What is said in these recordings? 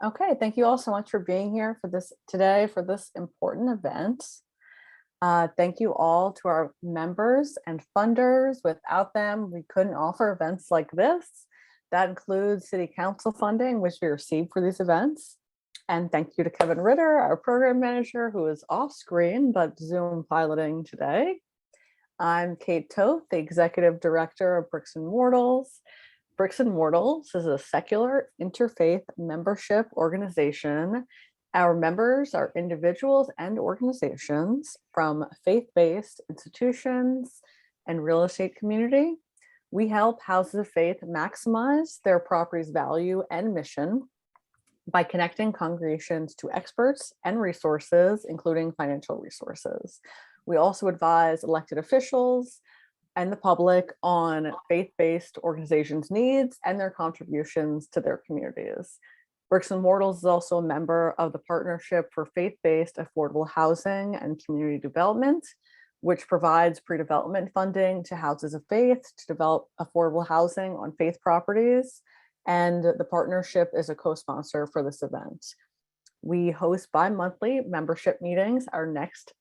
Okay, thank you all so much for being here for this today for this important event. Thank you all to our members and funders. Without them, we couldn't offer events like this. That includes City Council funding, which we received for these events. And thank you to Kevin Ritter, our program manager, who is off screen but Zoom piloting today. I'm Kate Toth, the executive director of Bricks and Mortals. Bricks and Mortals is a secular interfaith membership organization. Our members are individuals and organizations from faith-based institutions and real estate community. We help houses of faith maximize their property's value and mission by connecting congregations to experts and resources, including financial resources. We also advise elected officials and the public on faith-based organizations' needs and their contributions to their communities. Bricks and Mortals is also a member of the Partnership for Faith-Based Affordable Housing and Community Development, which provides pre-development funding to houses of faith to develop affordable housing on faith properties. And the partnership is a co-sponsor for this event. We host bi-monthly membership meetings. Our next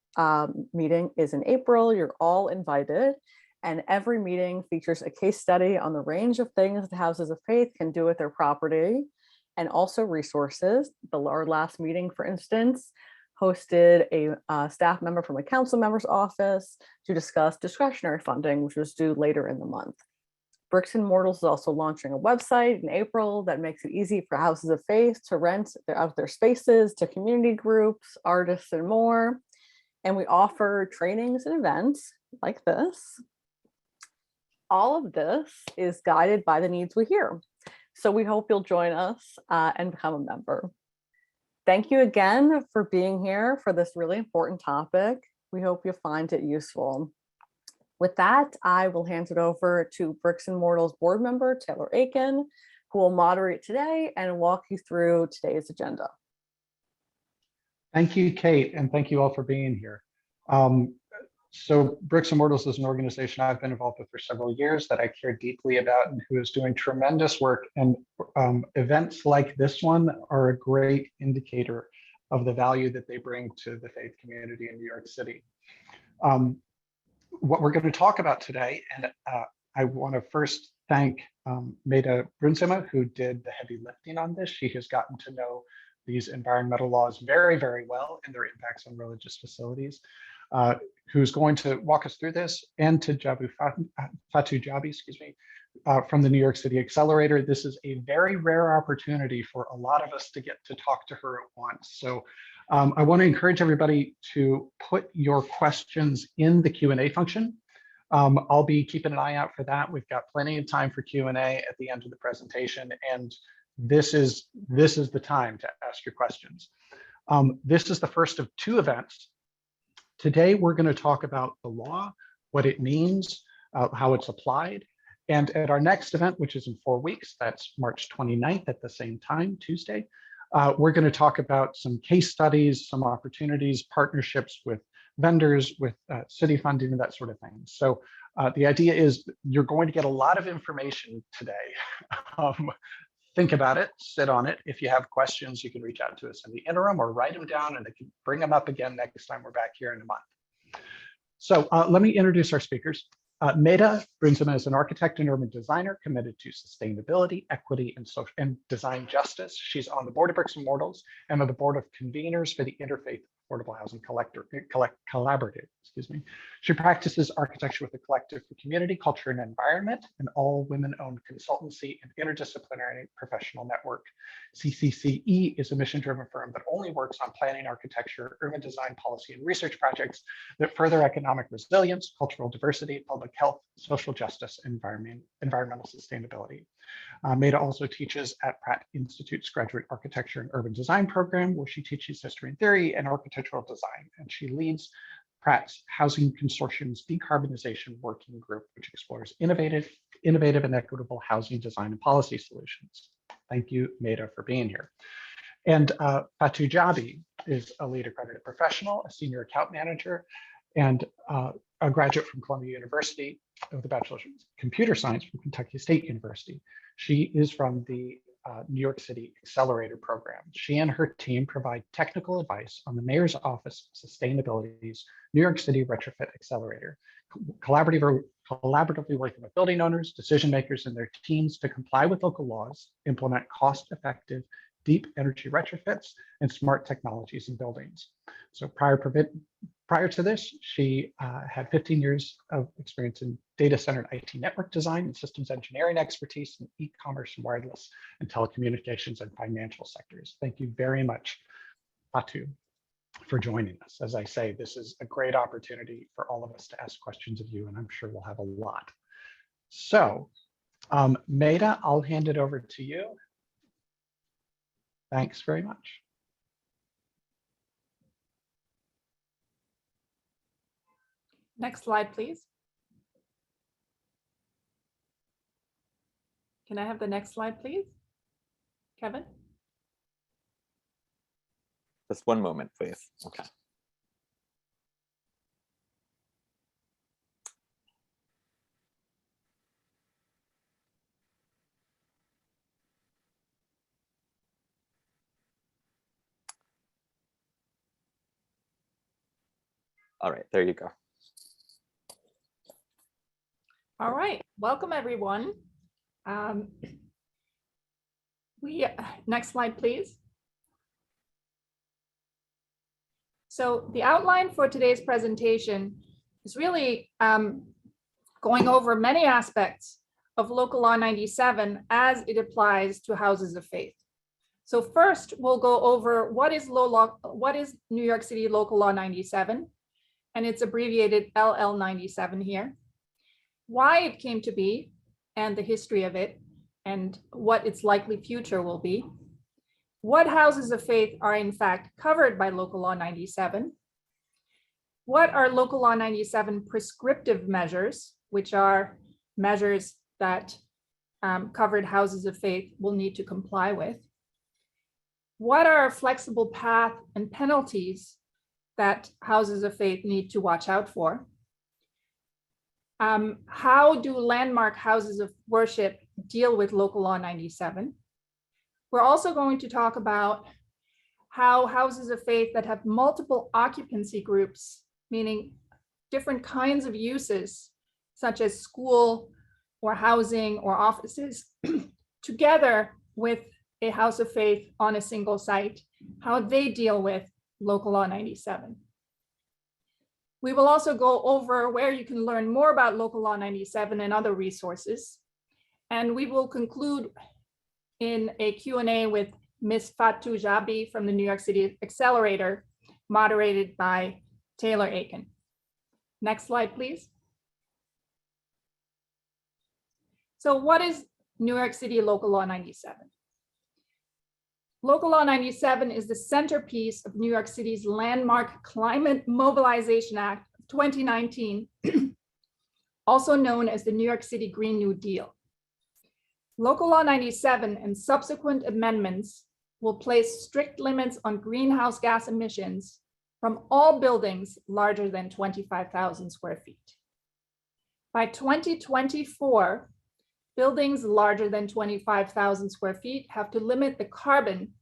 meeting is in April. You're all invited. And every meeting features a case study on the range of things the houses of faith can do with their property, and also resources. Our last meeting, for instance, hosted a staff member from a council member's office to discuss discretionary funding, which was due later in the month. Bricks and Mortals is also launching a website in April that makes it easy for houses of faith to rent out their spaces to community groups, artists, and more. And we offer trainings and events like this. All of this is guided by the needs we hear. So we hope you'll join us and become a member. Thank you again for being here for this really important topic. We hope you'll find it useful. With that, I will hand it over to Bricks and Mortals board member, Taylor Aiken, who will moderate today and walk you through today's agenda. Thank you, Kate, and thank you all for being here. So Bricks and Mortals is an organization I've been involved with for several years that I care deeply about and who is doing tremendous work. And events like this one are a great indicator of the value that they bring to the faith community in New York City. What we're going to talk about today, and I want to first thank Meda Brunsema, who did the heavy lifting on this. She has gotten to know these environmental laws very, very well and their impacts on religious facilities. Who's going to walk us through this, and to Fatou Jabi, from the New York City Accelerator. This is a very rare opportunity for a lot of us to get to talk to her at once. So I want to encourage everybody to put your questions in the Q&A function. I'll be keeping an eye out for that. We've got plenty of time for Q&A at the end of the presentation, and this is the time to ask your questions. This is the first of two events. Today, we're going to talk about the law, what it means, how it's applied. And at our next event, which is in 4 weeks, that's March 29th at the same time, Tuesday, we're going to talk about some case studies, some opportunities, partnerships with vendors, with city funding, and that sort of thing. So the idea is you're going to get a lot of information today. Think about it, sit on it. If you have questions, you can reach out to us in the interim or write them down, and I can bring them up again next time we're back here in a month. So let me introduce our speakers. Meda Brunsema is an architect and urban designer committed to sustainability, equity, and social and design justice. She's on the board of Bricks and Mortals and on the board of conveners for the Interfaith Affordable Housing Collaborative. She practices architecture with a collective for community, culture, and environment, an all-women-owned consultancy and interdisciplinary professional network. CCCE is a mission-driven firm that only works on planning, architecture, urban design, policy, and research projects that further economic resilience, cultural diversity, public health, social justice, and environmental sustainability. Meda also teaches at Pratt Institute's Graduate Architecture and Urban Design program, where she teaches history and theory and architectural design, and she leads Pratt's Housing Consortium's Decarbonization Working Group, which explores innovative and equitable housing design and policy solutions. Thank you, Meda, for being here. And Fatou Jabi is a lead accredited professional, a senior account manager, and a graduate from Columbia University with a Bachelor's in Computer Science from Kentucky State University. She is from the New York City Accelerator Program. She and her team provide technical advice on the Mayor's Office of Sustainability's New York City Retrofit Accelerator, collaboratively working with building owners, decision makers, and their teams to comply with local laws, implement cost-effective deep energy retrofits, and smart technologies in buildings. So prior to this, she had 15 years of experience in data center and IT network design and systems engineering expertise in e-commerce and wireless and telecommunications and financial sectors. Thank you very much, Fatu, for joining us. As I say, this is a great opportunity for all of us to ask questions of you, and I'm sure we'll have a lot. So, Maida, I'll hand it over to you. Thanks very much. Next slide, please. Can I have the next slide, please? Kevin? Just one moment, please. Okay. All right, there you go. All right, welcome everyone. Next slide, please. So the outline for today's presentation is really going over many aspects of Local Law 97 as it applies to houses of faith. So first, we'll go over what is New York City Local Law 97, and it's abbreviated LL 97 here, why it came to be and the history of it, and what its likely future will be, what houses of faith are in fact covered by Local Law 97, what are Local Law 97 prescriptive measures, which are measures that covered houses of faith will need to comply with, what are flexible path and penalties that houses of faith need to watch out for, how do landmark houses of worship deal with Local Law 97? We're also going to talk about how houses of faith that have multiple occupancy groups, meaning different kinds of uses, such as school or housing or offices, together with a house of faith on a single site, how they deal with Local Law 97. We will also go over where you can learn more about Local Law 97 and other resources. And we will conclude in a Q&A with Ms. Fatu Jabi from the New York City Accelerator, moderated by Taylor Aiken. Next slide, please. So what is New York City Local Law 97? Local Law 97 is the centerpiece of New York City's landmark Climate Mobilization Act of 2019, also known as the New York City Green New Deal. Local Law 97 and subsequent amendments will place strict limits on greenhouse gas emissions from all buildings larger than 25,000 square feet. By 2024, buildings larger than 25,000 square feet have to limit the carbon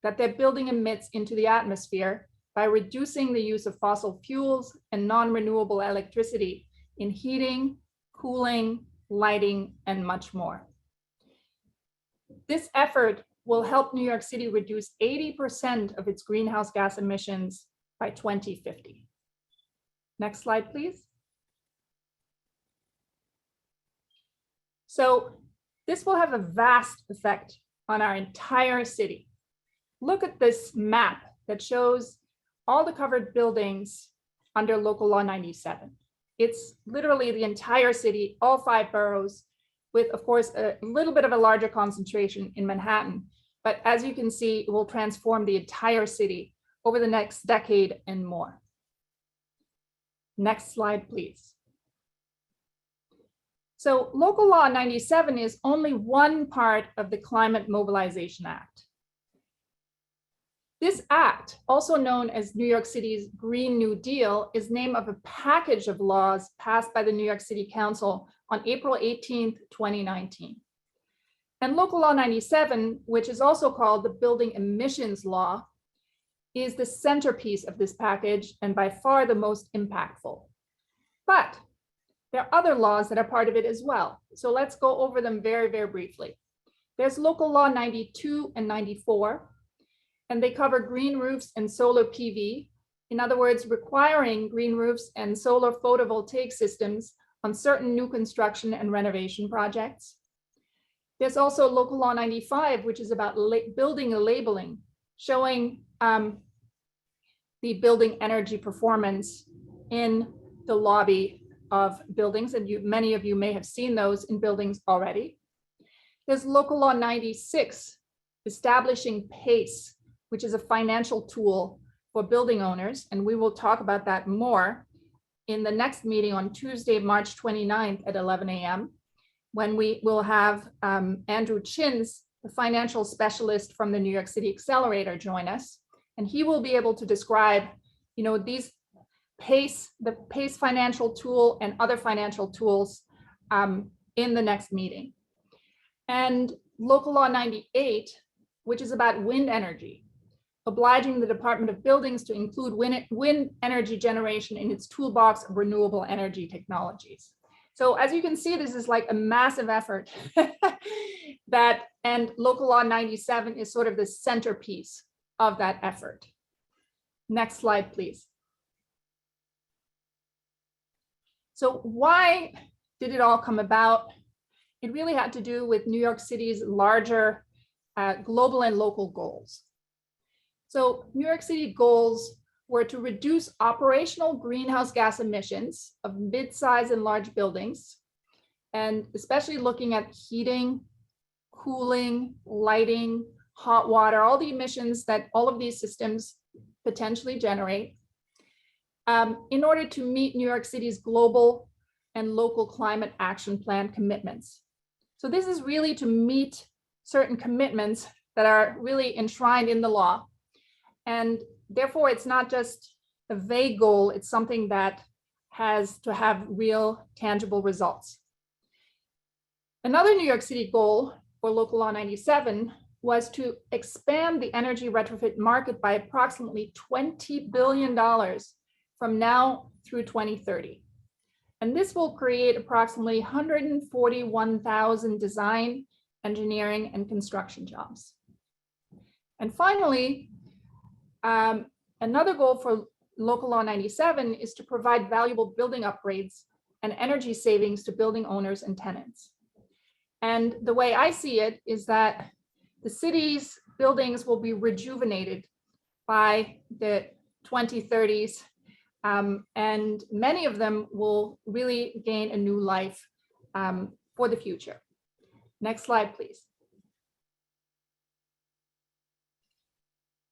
that their building emits into the atmosphere by reducing the use of fossil fuels and non-renewable electricity in heating, cooling, lighting, and much more. This effort will help New York City reduce 80% of its greenhouse gas emissions by 2050. Next slide, please. So this will have a vast effect on our entire city. Look at this map that shows all the covered buildings under Local Law 97. It's literally the entire city, all 5 boroughs, with, of course, a little bit of a larger concentration in Manhattan. But as you can see, it will transform the entire city over the next decade and more. Next slide, please. So Local Law 97 is only one part of the Climate Mobilization Act. This act, also known as New York City's Green New Deal, is name of a package of laws passed by the New York City Council on April 18th, 2019. And Local Law 97, which is also called the Building Emissions Law, is the centerpiece of this package and by far the most impactful. But there are other laws that are part of it as well. So let's go over them very, very briefly. There's Local Law 92 and 94, and they cover green roofs and solar PV. In other words, requiring green roofs and solar photovoltaic systems on certain new construction and renovation projects. There's also Local Law 95, which is about building labeling, showing the building energy performance in the lobby of buildings. And many of you may have seen those in buildings already. There's Local Law 96, establishing PACE, which is a financial tool for building owners. And we will talk about that more in the next meeting on Tuesday, March 29th at 11 a.m. when we will have Andrew Chins, the financial specialist from the New York City Accelerator, join us. And he will be able to describe, these PACE, the PACE financial tool and other financial tools in the next meeting. And Local Law 98, which is about wind energy, obliging the Department of Buildings to include wind energy generation in its toolbox of renewable energy technologies. So as you can see, this is like a massive effort and Local Law 97 is sort of the centerpiece of that effort. Next slide, please. So why did it all come about? It really had to do with New York City's larger global and local goals. So New York City goals were to reduce operational greenhouse gas emissions of mid-size and large buildings, and especially looking at heating, cooling, lighting, hot water, all the emissions that all of these systems potentially generate, in order to meet New York City's global and local climate action plan commitments. So this is really to meet certain commitments that are really enshrined in the law. And therefore, it's not just a vague goal, it's something that has to have real tangible results. Another New York City goal for Local Law 97 was to expand the energy retrofit market by approximately $20 billion from now through 2030. And this will create approximately 141,000 design, engineering, and construction jobs. And finally, another goal for Local Law 97 is to provide valuable building upgrades and energy savings to building owners and tenants. And the way I see it is that the city's buildings will be rejuvenated by the 2030s, and many of them will really gain a new life for the future. Next slide, please.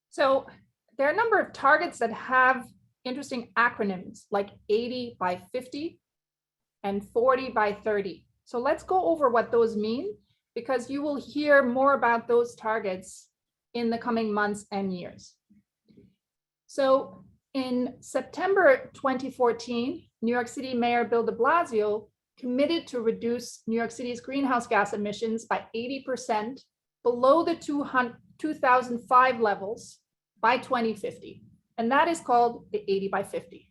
So there are a number of targets that have interesting acronyms like 80 by 50 and 40 by 30. So let's go over what those mean, because you will hear more about those targets in the coming months and years. So in September 2014, New York City Mayor Bill de Blasio committed to reduce New York City's greenhouse gas emissions by 80% below the 2005 levels by 2050. And that is called the 80 by 50.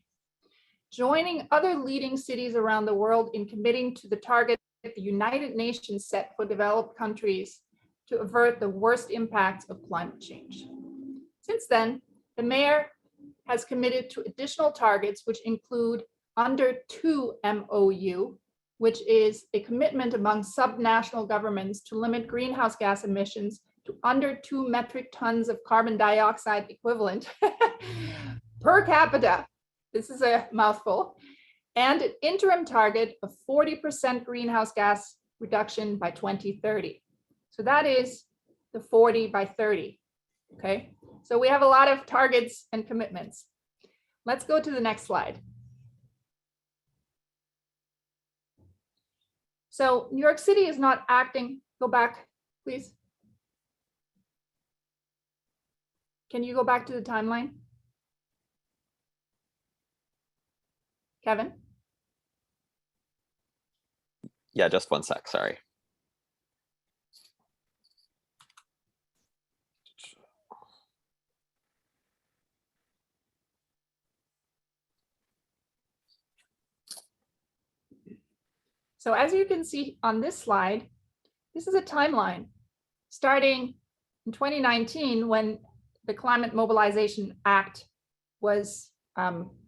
Joining other leading cities around the world in committing to the target the United Nations set for developed countries to avert the worst impacts of climate change. Since then, the mayor has committed to additional targets, which include under 2 MOU, which is a commitment among subnational governments to limit greenhouse gas emissions to under 2 metric tons of carbon dioxide equivalent per capita. This is a mouthful. And an interim target of 40% greenhouse gas reduction by 2030. So that is the 40 by 30, okay? So we have a lot of targets and commitments. Let's go to the next slide. So New York City is not acting, go back, please. Can you go back to the timeline? Kevin? Yeah, just one sec, sorry. So as you can see on this slide, this is a timeline starting in 2019 when the Climate Mobilization Act was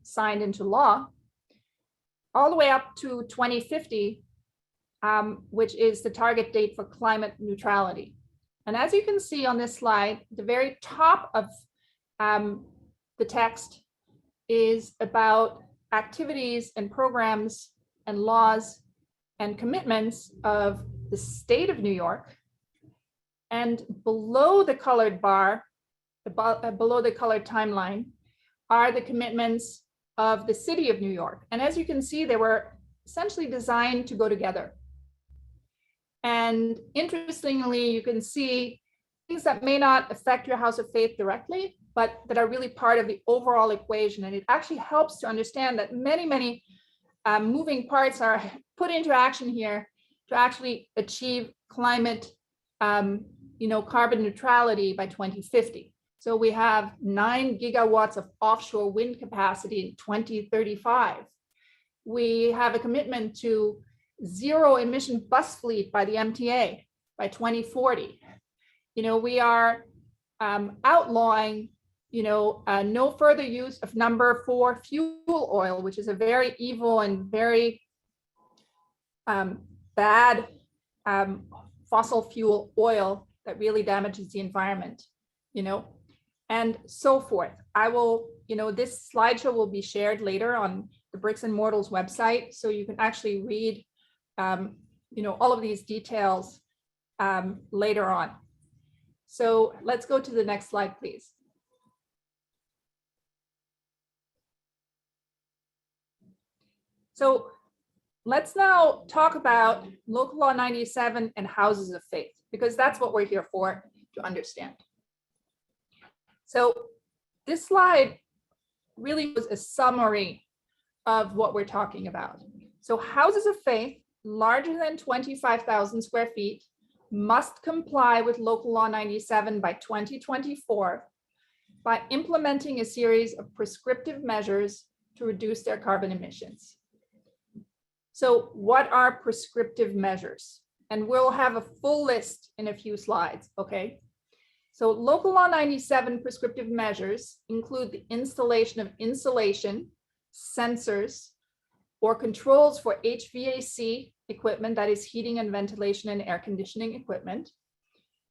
signed into law, all the way up to 2050, which is the target date for climate neutrality. And as you can see on this slide, the very top of the text is about activities and programs and laws and commitments of the state of New York. And below the colored bar, below the colored timeline, are the commitments of the city of New York. And as you can see, they were essentially designed to go together. And interestingly, you can see things that may not affect your house of faith directly, but that are really part of the overall equation. And it actually helps to understand that many moving parts are put into action here to actually achieve climate, carbon neutrality by 2050. So we have 9 gigawatts of offshore wind capacity in 2035. We have a commitment to zero emission bus fleet by the MTA by 2040. We are outlawing, no further use of number 4 fuel oil, which is a very evil and very bad fossil fuel oil that really damages the environment, and so forth. I will, this slideshow will be shared later on the Bricks and Mortals website, so you can actually read, all of these details later on. So let's go to the next slide, please. So let's now talk about Local Law 97 and houses of faith, because that's what we're here for, to understand. So this slide really was a summary of what we're talking about. So houses of faith larger than 25,000 square feet must comply with Local Law 97 by 2024 by implementing a series of prescriptive measures to reduce their carbon emissions. So what are prescriptive measures? And we'll have a full list in a few slides, okay? So Local Law 97 prescriptive measures include the installation of insulation, sensors, or controls for HVAC equipment, that is heating and ventilation and air conditioning equipment,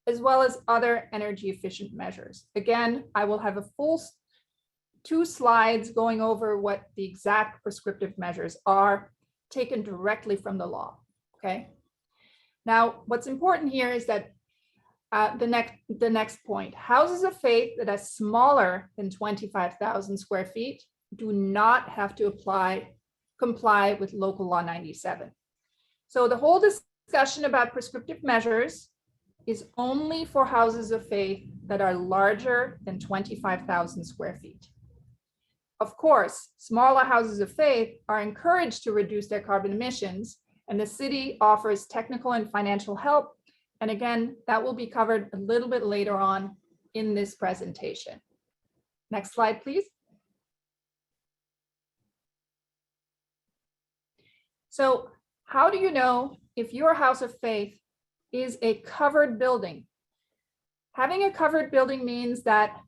as well as other energy efficient measures. Again, I will have a full 2 slides going over what the exact prescriptive measures are, taken directly from the law, okay? Now, what's important here is that the next point, houses of faith that are smaller than 25,000 square feet do not have to comply with Local Law 97. So the whole discussion about prescriptive measures is only for houses of faith that are larger than 25,000 square feet. Of course, smaller houses of faith are encouraged to reduce their carbon emissions, and the city offers technical and financial help. And again, that will be covered a little bit later on in this presentation. Next slide, please. So how do you know if your house of faith is a covered building? Having a covered building means that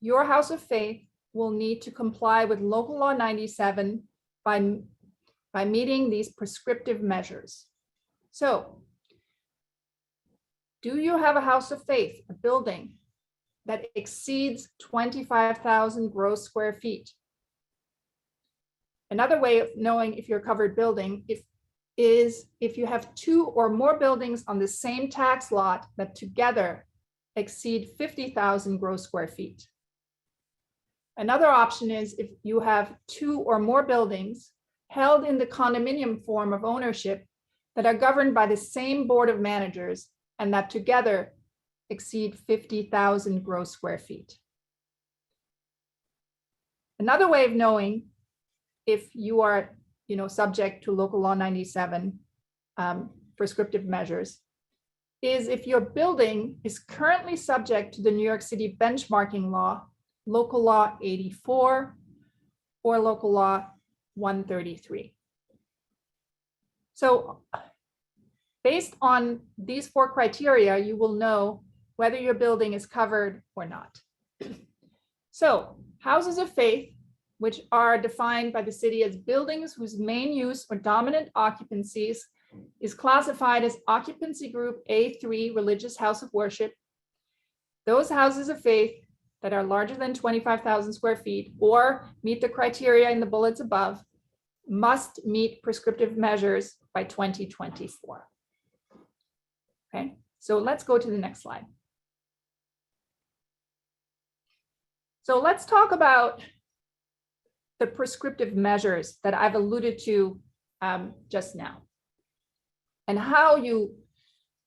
your house of faith will need to comply with Local Law 97 by meeting these prescriptive measures. So, do you have a house of faith, a building that exceeds 25,000 gross square feet? Another way of knowing if you're a covered building is if you have 2 or more buildings on the same tax lot that together exceed 50,000 gross square feet. Another option is if you have 2 or more buildings held in the condominium form of ownership that are governed by the same board of managers and that together exceed 50,000 gross square feet. Another way of knowing if you are, subject to Local Law 97 prescriptive measures is if your building is currently subject to the New York City benchmarking law, Local Law 84 or Local Law 133. So based on these 4 criteria, you will know whether your building is covered or not. So houses of faith, which are defined by the city as buildings whose main use or dominant occupancies is classified as occupancy group A3 religious house of worship. Those houses of faith that are larger than 25,000 square feet or meet the criteria in the bullets above must meet prescriptive measures by 2024. Okay, so let's go to the next slide. So let's talk about the prescriptive measures that I've alluded to just now, and how you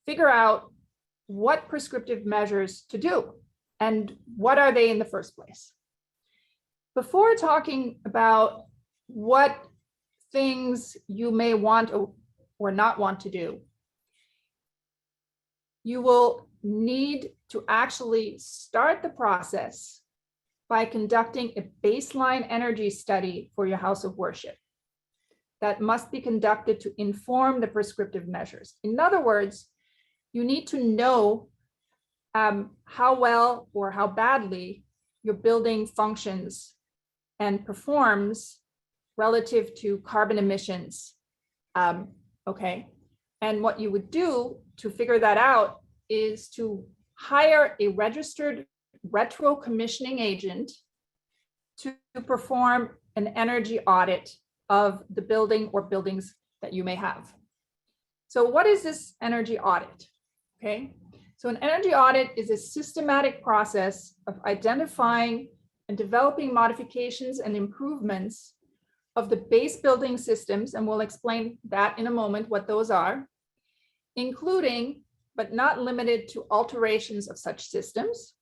figure out what prescriptive measures to do and what are they in the first place. Before talking about what things you may want or not want to do, you will need to actually start the process by conducting a baseline energy study for your house of worship that must be conducted to inform the prescriptive measures. In other words, you need to know how well or how badly your building functions and performs relative to carbon emissions. Okay, and what you would do to figure that out is to hire a registered retro commissioning agent to perform an energy audit of the building or buildings that you may have. So what is this energy audit? Okay, so an energy audit is a systematic process of identifying and developing modifications and improvements of the base building systems, and we'll explain that in a moment, what those are, including but not limited to alterations of such systems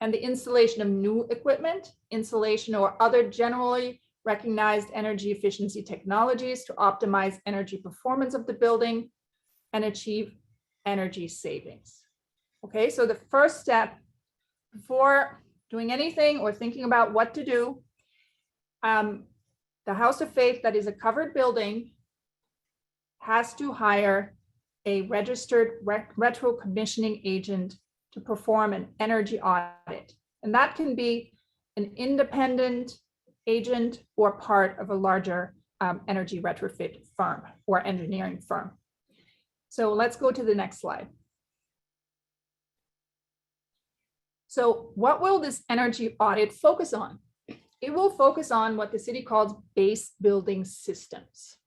and the installation of new equipment, insulation, or other generally recognized energy efficiency technologies to optimize energy performance of the building and achieve energy savings. Okay, so the first step before doing anything or thinking about what to do, the house of faith that is a covered building has to hire a registered retro commissioning agent to perform an energy audit. And that can be an independent agent or part of a larger energy retrofit firm or engineering firm. So let's go to the next slide. So what will this energy audit focus on? It will focus on what the city calls base building systems.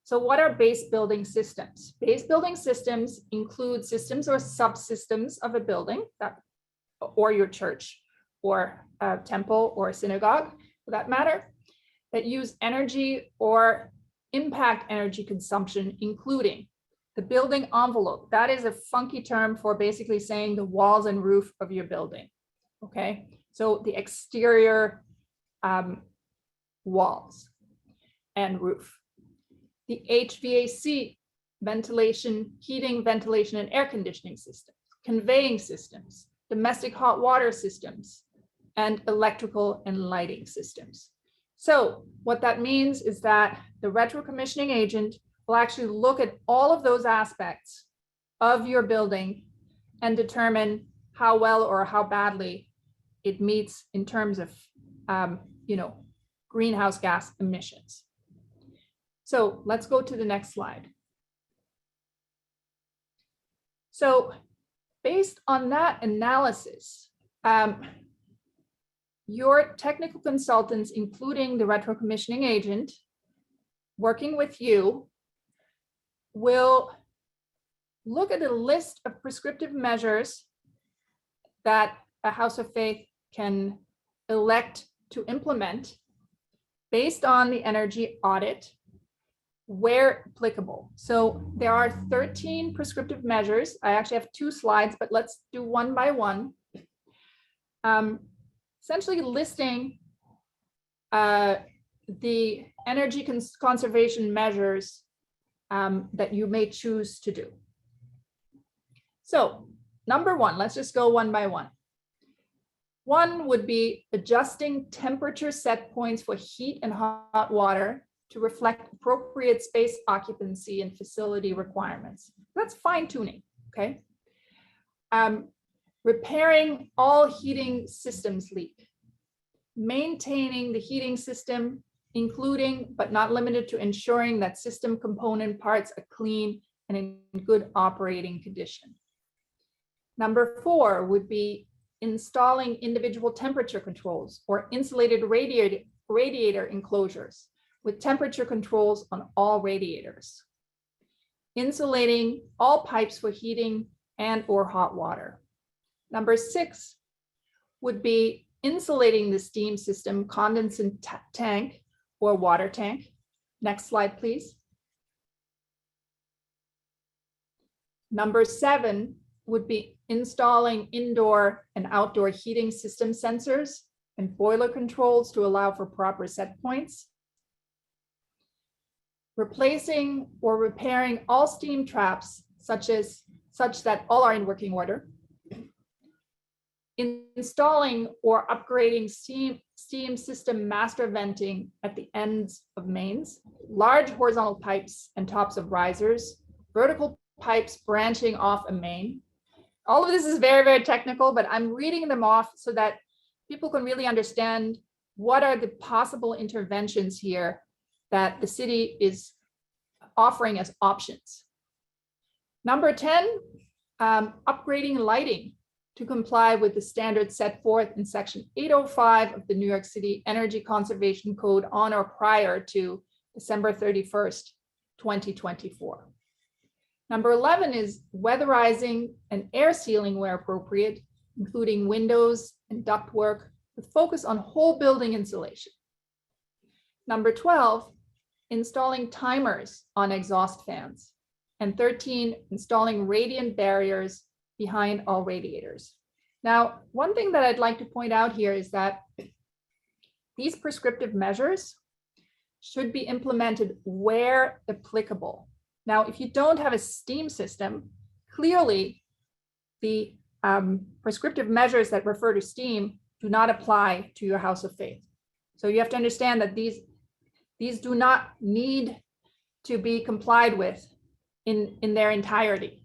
So what are base building systems? Base building systems include systems or subsystems of a building, or your church or a temple or a synagogue for that matter, that use energy or impact energy consumption, including the building envelope. That is a funky term for basically saying the walls and roof of your building. Okay, so the exterior walls and roof. The HVAC, ventilation, heating, ventilation, and air conditioning systems, conveying systems, domestic hot water systems, and electrical and lighting systems. So what that means is that the retro commissioning agent will actually look at all of those aspects of your building and determine how well or how badly it meets in terms of greenhouse gas emissions. So let's go to the next slide. So based on that analysis, your technical consultants, including the retro commissioning agent, working with you, will look at a list of prescriptive measures that a house of faith can elect to implement based on the energy audit, where applicable. So there are 13 prescriptive measures. I actually have 2 slides, but let's do one by one. Essentially listing the energy conservation measures that you may choose to do. So number 1, let's just go one by one. 1 would be adjusting temperature set points for heat and hot water to reflect appropriate space occupancy and facility requirements. That's fine tuning, okay? Repairing all heating systems leak. Maintaining the heating system, including but not limited to ensuring that system component parts are clean and in good operating condition. Number 4 would be installing individual temperature controls or insulated radiator enclosures with temperature controls on all radiators. Insulating all pipes for heating and or hot water. Number 6 would be insulating the steam system condensate tank or water tank. Next slide, please. Number 7 would be installing indoor and outdoor heating system sensors and boiler controls to allow for proper set points. Replacing or repairing all steam traps such that all are in working order. Installing or upgrading steam system master venting at the ends of mains, large horizontal pipes and tops of risers, vertical pipes branching off a main. All of this is very, very technical, but I'm reading them off so that people can really understand what are the possible interventions here that the city is offering as options. Number 10, upgrading lighting to comply with the standards set forth in Section 805 of the New York City Energy Conservation Code on or prior to December 31st, 2024. Number 11 is weatherizing and air sealing where appropriate, including windows and ductwork with focus on whole building insulation. Number 12, installing timers on exhaust fans. And 13, installing radiant barriers behind all radiators. Now, one thing that I'd like to point out here is that these prescriptive measures should be implemented where applicable. Now, if you don't have a steam system, clearly the prescriptive measures that refer to steam do not apply to your house of faith. So you have to understand that these do not need to be complied with in their entirety.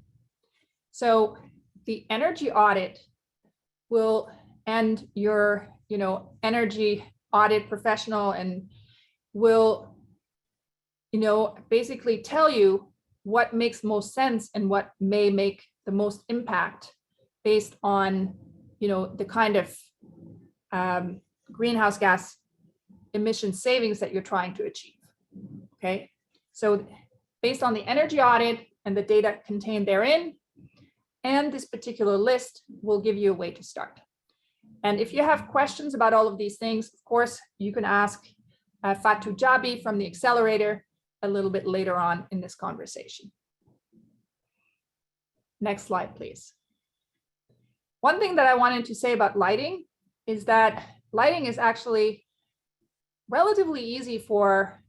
So the energy audit will, and your energy audit professional and will basically tell you what makes most sense and what may make the most impact based on the kind of greenhouse gas emission savings that you're trying to achieve. Okay, so based on the energy audit and the data contained therein, and this particular list will give you a way to start. And if you have questions about all of these things, of course, you can ask Fatou Jabi from the accelerator a little bit later on in this conversation. Next slide, please. One thing that I wanted to say about lighting is that lighting is actually relatively easy for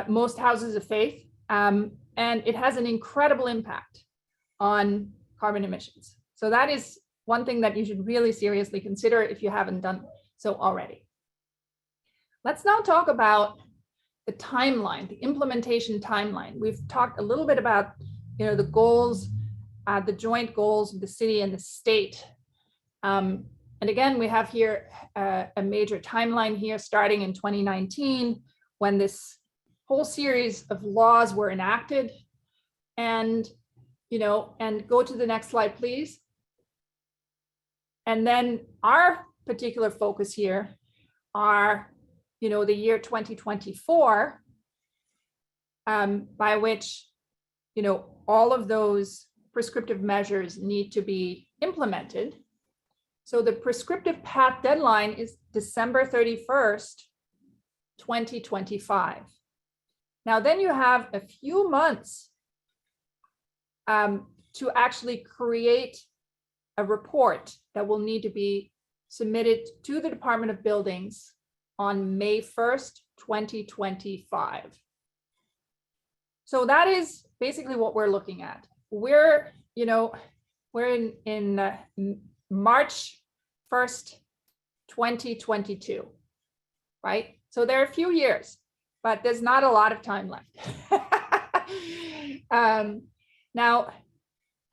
most houses of faith, and it has an incredible impact on carbon emissions. So that is one thing that you should really seriously consider if you haven't done so already. Let's now talk about the timeline, the implementation timeline. We've talked a little bit about the goals, the joint goals of the city and the state. And again, we have here a major timeline here starting in 2019 when this whole series of laws were enacted. And go to the next slide, please. And then our particular focus here are the year 2024, by which all of those prescriptive measures need to be implemented. So the prescriptive path deadline is December 31st, 2025. Now then you have a few months to actually create a report that will need to be submitted to the Department of Buildings on May 1st, 2025. So that is basically what we're looking at. We're in March 1st, 2022, right? So there are a few years, but there's not a lot of time left. Now,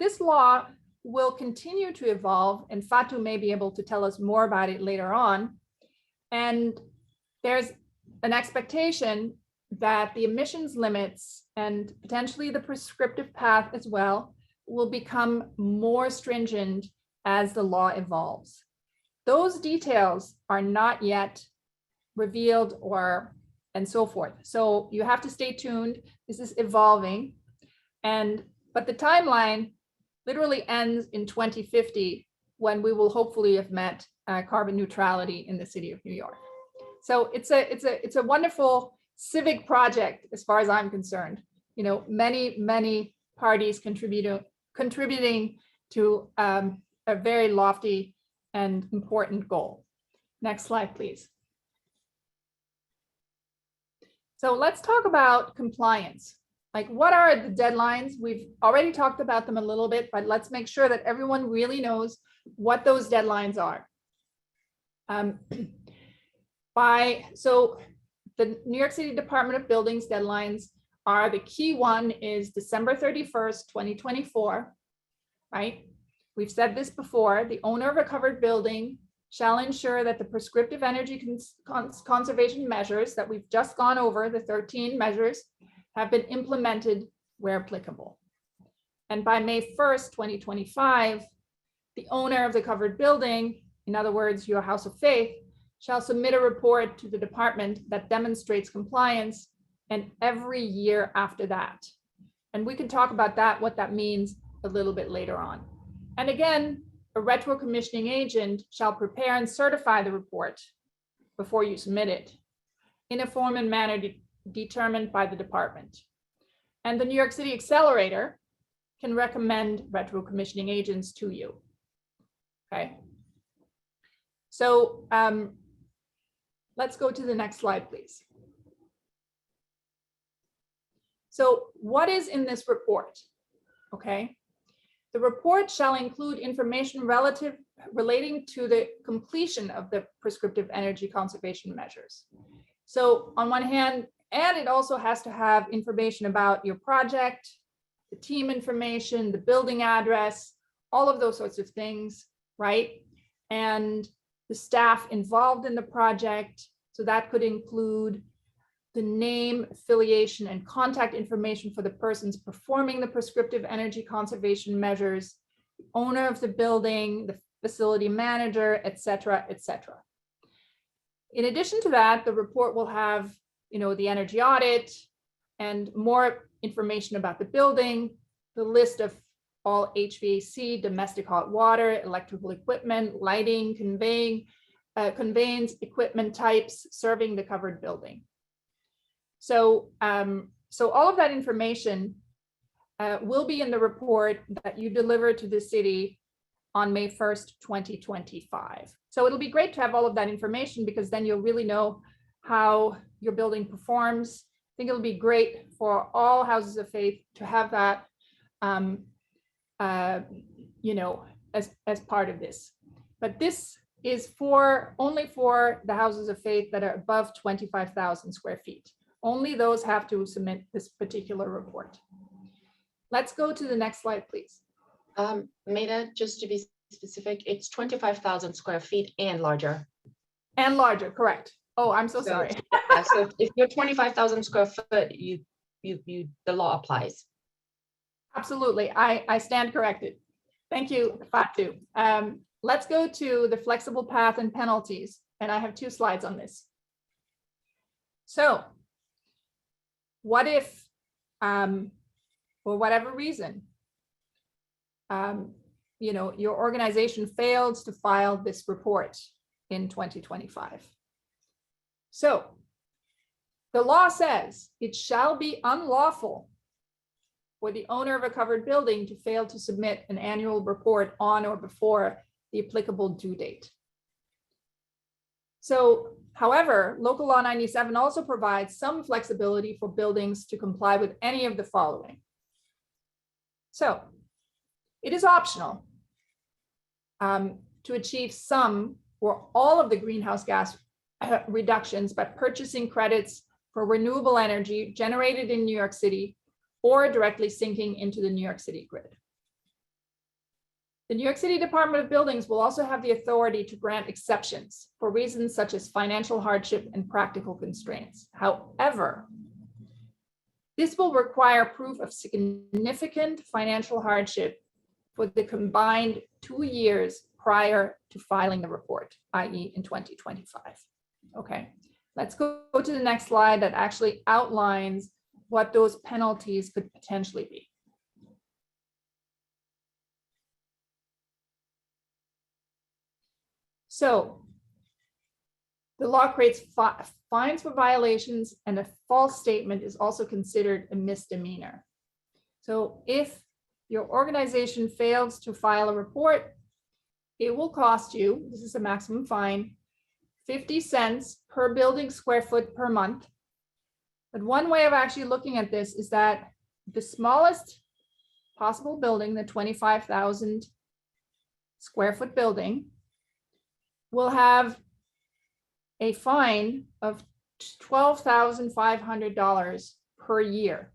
this law will continue to evolve, and Fatou may be able to tell us more about it later on. And there's an expectation that the emissions limits and potentially the prescriptive path as well will become more stringent as the law evolves. Those details are not yet revealed and so forth. So you have to stay tuned. This is evolving. But the timeline literally ends in 2050 when we will hopefully have met carbon neutrality in the city of New York. So it's a wonderful civic project as far as I'm concerned. You know, many parties contributing to a very lofty and important goal. Next slide, please. So let's talk about compliance. Like, what are the deadlines? We've already talked about them a little bit, but let's make sure that everyone really knows what those deadlines are. So the New York City Department of Buildings deadlines are, the key one is December 31st, 2024, right? We've said this before. The owner of a covered building shall ensure that the prescriptive energy conservation measures that we've just gone over, the 13 measures, have been implemented where applicable. And by May 1st, 2025, the owner of the covered building, in other words, your house of faith, shall submit a report to the department that demonstrates compliance, and every year after that. And we can talk about that, what that means a little bit later on. And again, a retro commissioning agent shall prepare and certify the report before you submit it in a form and manner determined by the department. And the New York City Accelerator can recommend retro commissioning agents to you. Okay. So let's go to the next slide, please. So what is in this report? Okay. The report shall include information relating to the completion of the prescriptive energy conservation measures. So on one hand, and it also has to have information about your project, the team information, the building address, all of those sorts of things, right? And the staff involved in the project. So that could include the name, affiliation, and contact information for the persons performing the prescriptive energy conservation measures, the owner of the building, the facility manager, et cetera, et cetera. In addition to that, the report will have, you know, the energy audit and more information about the building, the list of all HVAC, domestic hot water, electrical equipment, lighting, conveyance equipment types serving the covered building. So, so all of that information will be in the report that you deliver to the city on May 1st, 2025. So it'll be great to have all of that information, because then you'll really know how your building performs. I think it'll be great for all houses of faith to have that, you know, as part of this. But this is only for the houses of faith that are above 25,000 square feet. Only those have to submit this particular report. Let's go to the next slide, please. Maida, just to be specific, it's 25,000 square feet and larger. And larger, correct. Oh, I'm so sorry. Yeah, so if you're 25,000 square foot, the law applies. Absolutely, I stand corrected. Thank you, Fatou. Let's go to the flexible path and penalties. And I have 2 slides on this. So what if, for whatever reason, you know, your organization fails to file this report in 2025? So the law says it shall be unlawful for the owner of a covered building to fail to submit an annual report on or before the applicable due date. So, however, Local Law 97 also provides some flexibility for buildings to comply with any of the following. So, it is optional to achieve some or all of the greenhouse gas reductions by purchasing credits for renewable energy generated in New York City or directly sinking into the New York City grid. The New York City Department of Buildings will also have the authority to grant exceptions for reasons such as financial hardship and practical constraints. However, this will require proof of significant financial hardship for the combined 2 years prior to filing the report, i.e. in 2025. Okay, let's go to the next slide that actually outlines what those penalties could potentially be. So the law creates fines for violations, and a false statement is also considered a misdemeanor. So if your organization fails to file a report, it will cost you, this is a maximum fine, 50 cents per building square foot per month. But one way of actually looking at this is that the smallest possible building, the 25,000 square foot building, will have a fine of $12,500 per year.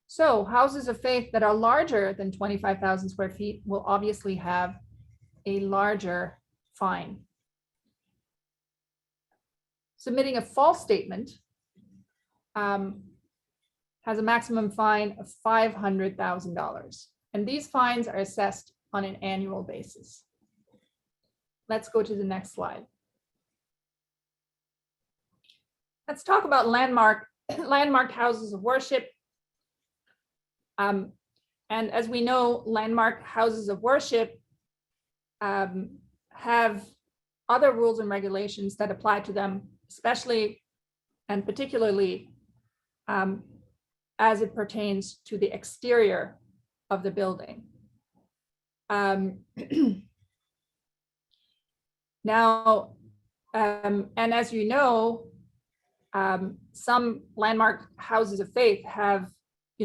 So houses of faith that are larger than 25,000 square feet will obviously have a larger fine. Submitting a false statement has a maximum fine of $500,000. And these fines are assessed on an annual basis. Let's go to the next slide. Let's talk about landmarked houses of worship. And as we know, landmark houses of worship have other rules and regulations that apply to them, especially and particularly as it pertains to the exterior of the building. Now, and as you know, some landmark houses of faith have,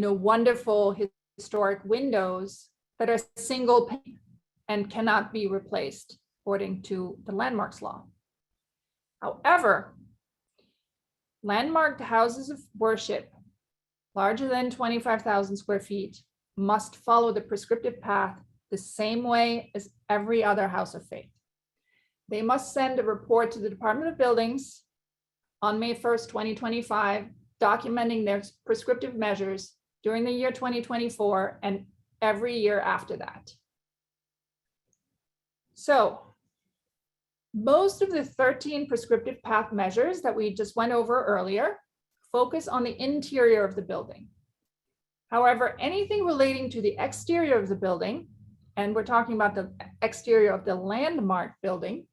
wonderful historic windows that are single pane and cannot be replaced according to the landmarks law. However, landmarked houses of worship larger than 25,000 square feet must follow the prescriptive path the same way as every other house of faith. They must send a report to the Department of Buildings on May 1st, 2025, documenting their prescriptive measures during the year 2024 and every year after that. So most of the 13 prescriptive path measures that we just went over earlier focus on the interior of the building. However, anything relating to the exterior of the building, and we're talking about the exterior of the landmark building,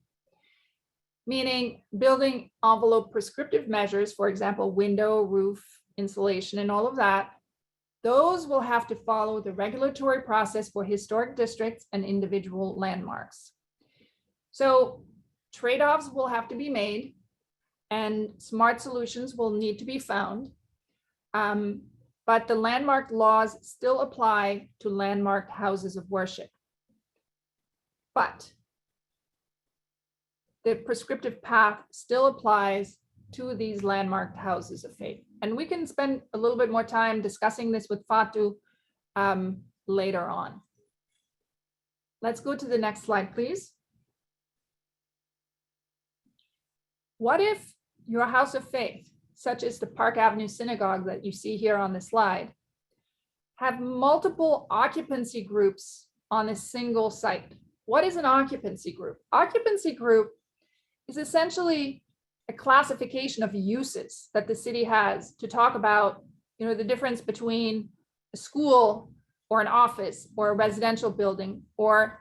meaning building envelope prescriptive measures, for example, window, roof, insulation, and all of that, those will have to follow the regulatory process for historic districts and individual landmarks. So trade-offs will have to be made and smart solutions will need to be found. But the landmark laws still apply to landmarked houses of worship. But the prescriptive path still applies to these landmarked houses of faith. And we can spend a little bit more time discussing this with Fatu later on. Let's go to the next slide, please. What if your house of faith, such as the Park Avenue Synagogue that you see here on the slide, have multiple occupancy groups on a single site? What is an occupancy group? Occupancy group is essentially a classification of uses that the city has to talk about, the difference between a school or an office or a residential building or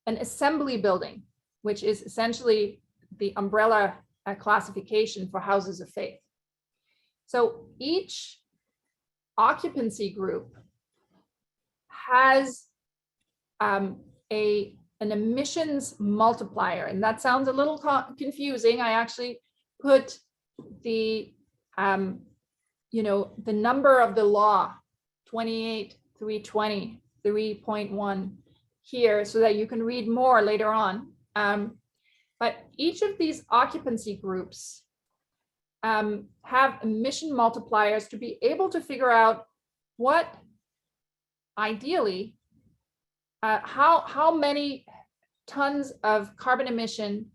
an assembly building, which is essentially the umbrella classification for houses of faith. So each occupancy group has an emissions multiplier, and that sounds a little confusing. I actually put the the number of the law 28.320 3.1 here so that you can read more later on. But each of these occupancy groups have emission multipliers to be able to figure out what ideally, how many tons of carbon emission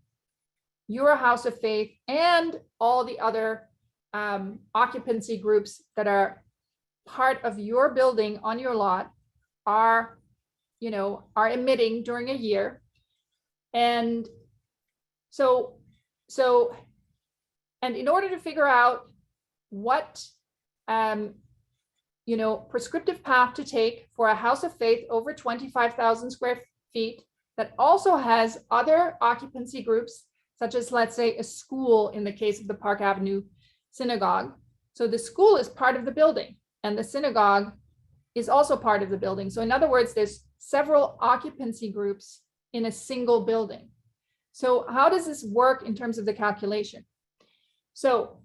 your house of faith and all the other occupancy groups that are part of your building on your lot are emitting during a year. And and in order to figure out what prescriptive path to take for a house of faith over 25,000 square feet that also has other occupancy groups, such as, let's say, a school in the case of the Park Avenue Synagogue. So the school is part of the building and the synagogue is also part of the building. So in other words, there's several occupancy groups in a single building. So how does this work in terms of the calculation? So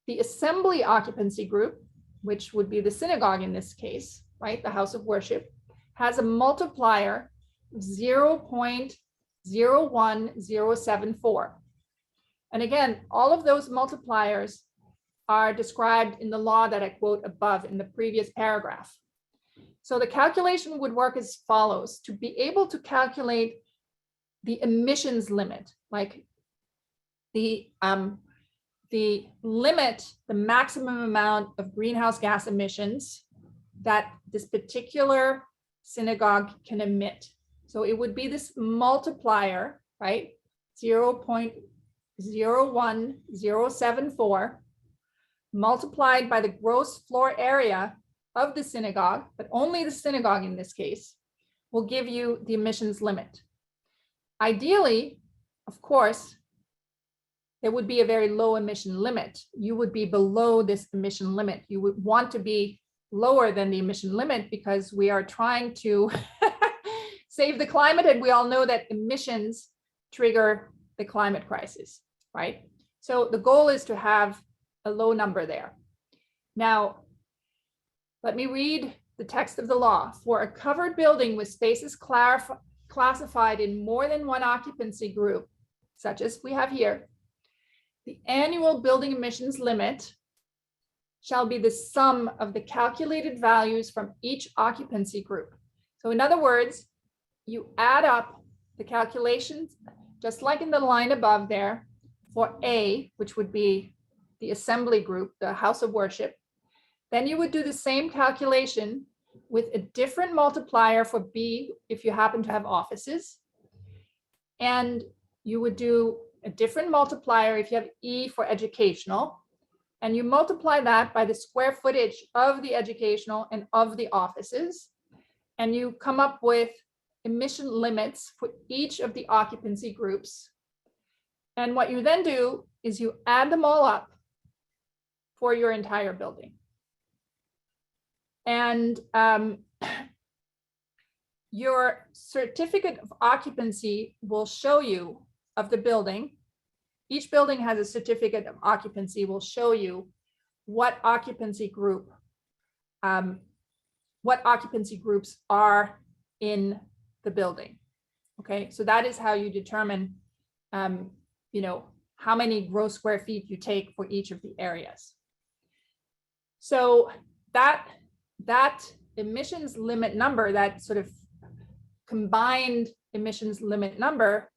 the assembly occupancy group, which would be the synagogue in this case, right, the house of worship, has a multiplier of 0.01074. And again, all of those multipliers are described in the law that I quote above in the previous paragraph. So the calculation would work as follows. To be able to calculate the emissions limit, like the limit, the maximum amount of greenhouse gas emissions that this particular synagogue can emit. So it would be this multiplier, right? 0.01074 multiplied by the gross floor area of the synagogue, but only the synagogue in this case, will give you the emissions limit. Ideally, of course, there would be a very low emission limit. You would be below this emission limit. You would want to be lower than the emission limit because we are trying to save the climate, and we all know that emissions trigger the climate crisis, right? So the goal is to have a low number there. Now, let me read the text of the law. For a covered building with spaces classified in more than one occupancy group, such as we have here, the annual building emissions limit shall be the sum of the calculated values from each occupancy group. So in other words, you add up the calculations, just like in the line above there, for A, which would be the assembly group, the house of worship. Then you would do the same calculation with a different multiplier for B if you happen to have offices. And you would do a different multiplier if you have E for educational. And you multiply that by the square footage of the educational and of the offices. And you come up with emission limits for each of the occupancy groups. And what you then do is you add them all up for your entire building. And your certificate of occupancy will show you of the building. Each building has a certificate of occupancy, will show you what occupancy group, what occupancy groups are in the building. Okay, so that is how you determine, how many gross square feet you take for each of the areas. So that emissions limit number, that sort of combined emissions limit number,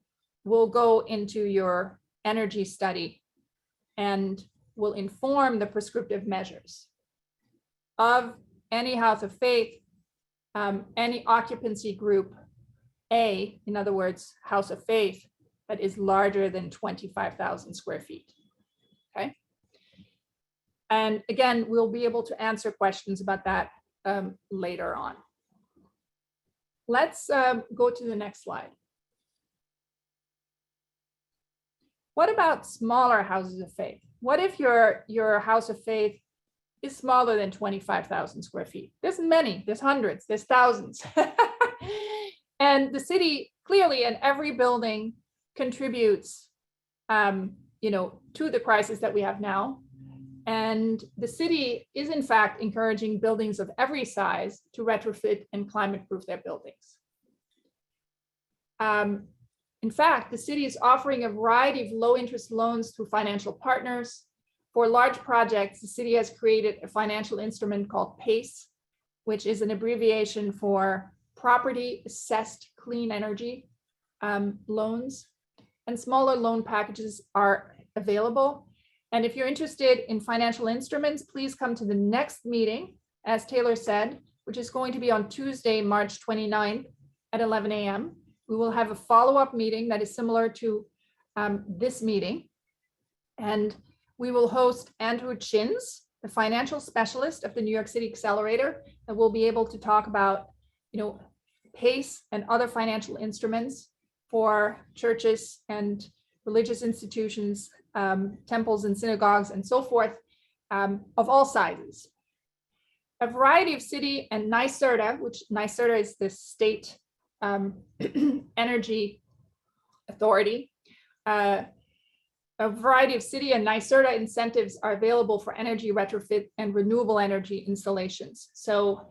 will go into your energy study and will inform the prescriptive measures of any house of faith, any occupancy group A, in other words, house of faith, that is larger than 25,000 square feet. Okay. And again, we'll be able to answer questions about that later on. Let's go to the next slide. What about smaller houses of faith? What if your house of faith is smaller than 25,000 square feet? There's many, there's hundreds, there's thousands. And the city clearly, and every building contributes, to the crisis that we have now. And the city is in fact encouraging buildings of every size to retrofit and climate-proof their buildings. In fact, the city is offering a variety of low interest loans through financial partners. For large projects, the city has created a financial instrument called PACE, which is an abbreviation for Property Assessed Clean Energy loans. And smaller loan packages are available. And if you're interested in financial instruments, please come to the next meeting, as Taylor said, which is going to be on Tuesday, March 29th at 11 a.m. We will have a follow-up meeting that is similar to this meeting. And we will host Andrew Chins, the financial specialist of the New York City Accelerator, that will be able to talk about, PACE and other financial instruments for churches and religious institutions, temples and synagogues and so forth, of all sizes. A variety of city and NYSERDA, which NYSERDA is the state energy authority, a variety of city and NYSERDA incentives are available for energy retrofit and renewable energy installations. So,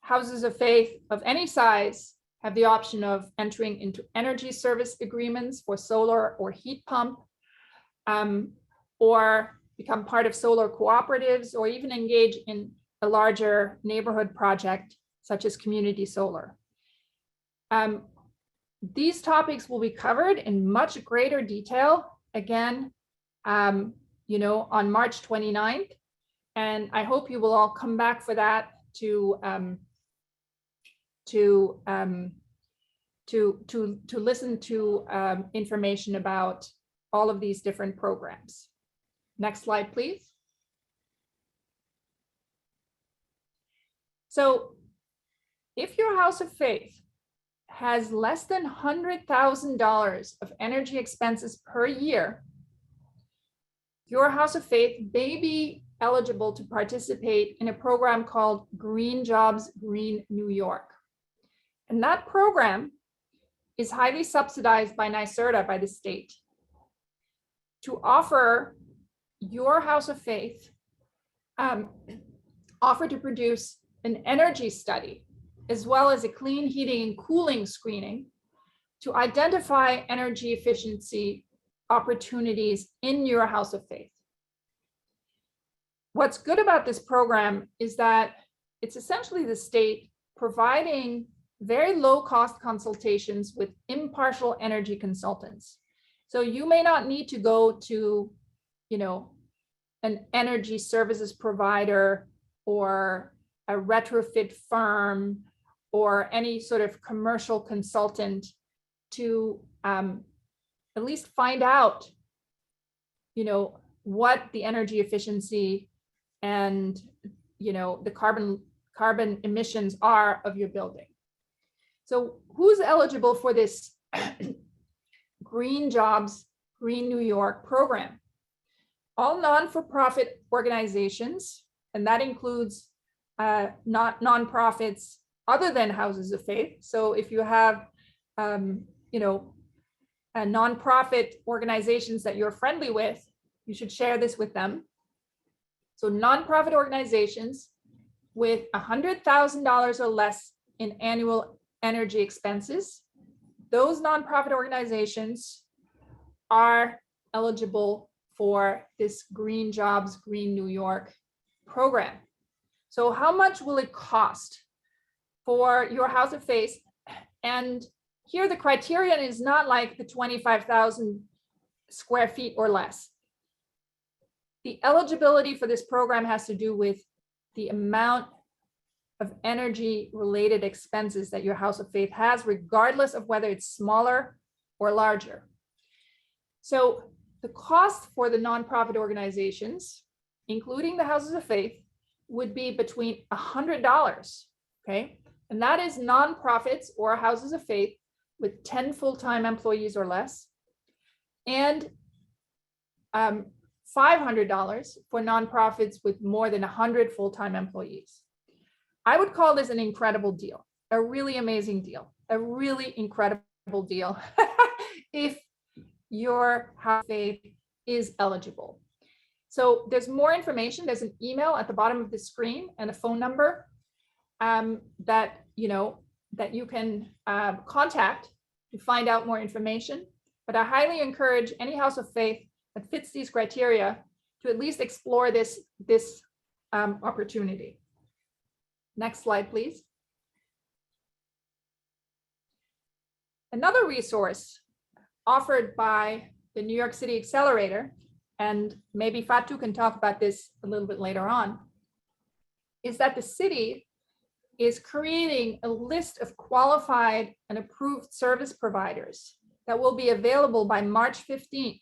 houses of faith of any size have the option of entering into energy service agreements for solar or heat pump, or become part of solar cooperatives, or even engage in a larger neighborhood project such as community solar. These topics will be covered in much greater detail again, on March 29th. And I hope you will all come back for that to listen to information about all of these different programs. Next slide, please. So if your house of faith has less than $100,000 of energy expenses per year, your house of faith may be eligible to participate in a program called Green Jobs, Green New York. And that program is highly subsidized by NYSERDA, by the state, to offer your house of faith, offer to produce an energy study, as well as a clean heating and cooling screening to identify energy efficiency opportunities in your house of faith. What's good about this program is that it's essentially the state providing very low cost consultations with impartial energy consultants. So you may not need to go to, an energy services provider or a retrofit firm or any sort of commercial consultant to at least find out, what the energy efficiency and, the carbon emissions are of your building. So who's eligible for this Green Jobs, Green New York program? All non-for-profit organizations, and that includes not nonprofits other than houses of faith. So if you have, nonprofit organizations that you're friendly with, you should share this with them. So nonprofit organizations with $100,000 or less in annual energy expenses, those nonprofit organizations are eligible for this Green Jobs, Green New York program. So how much will it cost for your house of faith? And here the criterion is not like the 25,000 square feet or less. The eligibility for this program has to do with the amount of energy related expenses that your house of faith has, regardless of whether it's smaller or larger. So the cost for the nonprofit organizations, including the houses of faith, would be between $100, okay? And that is nonprofits or houses of faith with 10 full-time employees or less, and $500 for nonprofits with more than 100 full-time employees. I would call this an incredible deal, a really amazing deal, a really incredible deal if your house of faith is eligible. So there's more information. There's an email at the bottom of the screen and a phone number that that you can contact to find out more information. But I highly encourage any house of faith that fits these criteria to at least explore this opportunity. Next slide, please. Another resource offered by the New York City Accelerator, and maybe Fatou can talk about this a little bit later on, is that the city is creating a list of qualified and approved service providers that will be available by March 15th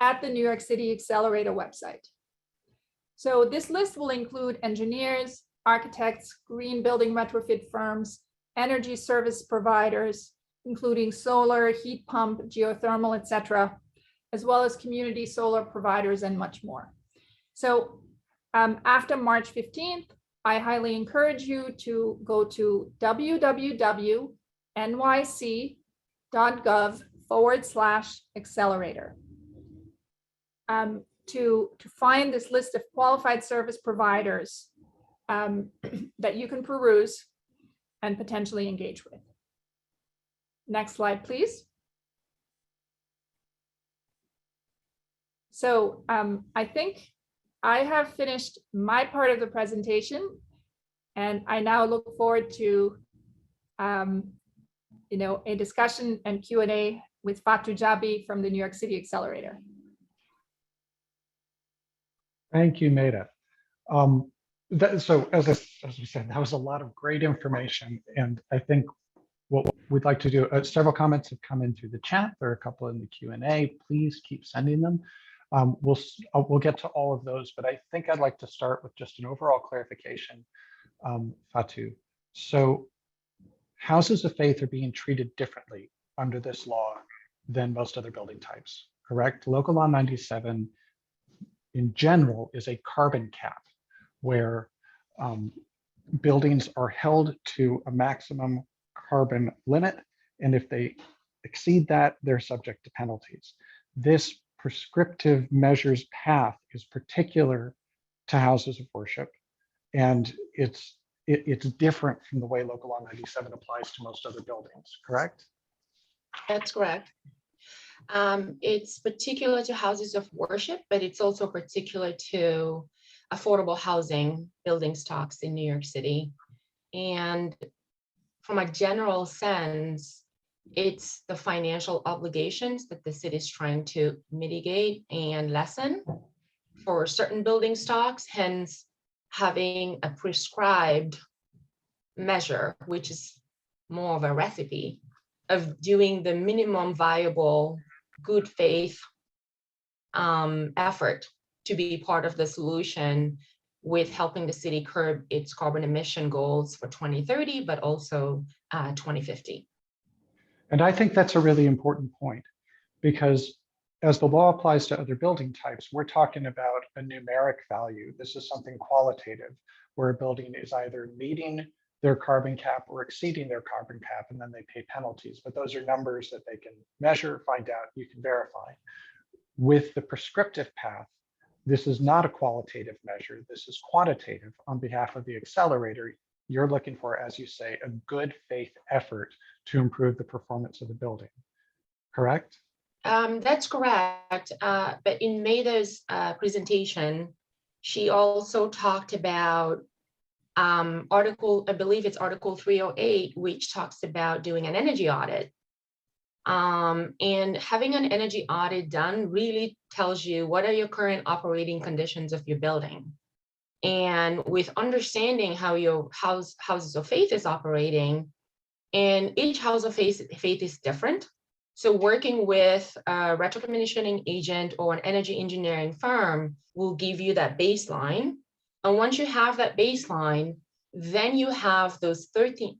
at the New York City Accelerator website. So this list will include engineers, architects, green building retrofit firms, energy service providers, including solar, heat pump, geothermal, etc., as well as community solar providers and much more. So after March 15th, I highly encourage you to go to www.nyc.gov/accelerator to find this list of qualified service providers that you can peruse and potentially engage with. Next slide, please. So I think I have finished my part of the presentation, and I now look forward to a discussion and Q&A with Fatou Jabi from the New York City Accelerator. Thank you, Maida. So as we said, that was a lot of great information, and I think what we'd like to do, several comments have come in through the chat. There are a couple in the Q&A. Please keep sending them. We'll get to all of those, but I think I'd like to start with just an overall clarification, Fatou. So houses of faith are being treated differently under this law than most other building types, correct? Local Law 97 in general is a carbon cap where buildings are held to a maximum carbon limit, and if they exceed that, they're subject to penalties. This prescriptive measures path is particular to houses of worship, and it's different from the way Local Law 97 applies to most other buildings, correct? That's correct. It's particular to houses of worship, but it's also particular to affordable housing building stocks in New York City. And from a general sense, it's the financial obligations that the city is trying to mitigate and lessen for certain building stocks, hence having a prescribed measure, which is more of a recipe of doing the minimum viable good faith effort to be part of the solution with helping the city curb its carbon emission goals for 2030, but also 2050. And I think that's a really important point, because as the law applies to other building types, we're talking about a numeric value. This is something qualitative, where a building is either meeting their carbon cap or exceeding their carbon cap, and then they pay penalties. But those are numbers that they can measure, find out, you can verify. With the prescriptive path, this is not a qualitative measure. This is quantitative. On behalf of the accelerator, you're looking for, as you say, a good faith effort to improve the performance of the building, correct? That's correct. But in Maida's presentation, she also talked about I believe it's Article 308, which talks about doing an energy audit. And having an energy audit done really tells you what are your current operating conditions of your building. And with understanding how your houses of faith is operating, and each house of faith is different. So working with a retrocommissioning agent or an energy engineering firm will give you that baseline. And once you have that baseline, then you have those 13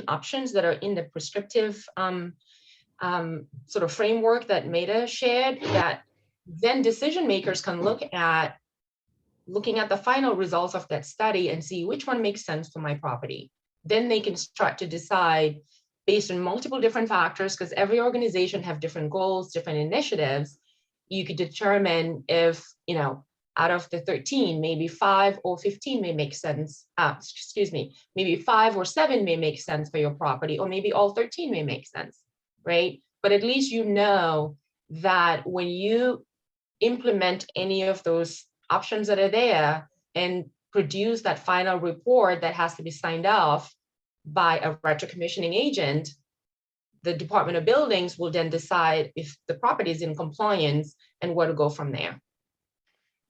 options that are in the prescriptive sort of framework that Maida shared, that then decision makers can looking at the final results of that study and see which one makes sense for my property. Then they can start to decide based on multiple different factors, because every organization have different goals, different initiatives. You could determine if, out of the 13, maybe 5 or 15 may make sense. Excuse me, maybe 5 or 7 may make sense for your property, or maybe all 13 may make sense, right? But at least you know that when you implement any of those options that are there and produce that final report that has to be signed off by a retro commissioning agent, the Department of Buildings will then decide if the property is in compliance and where to go from there.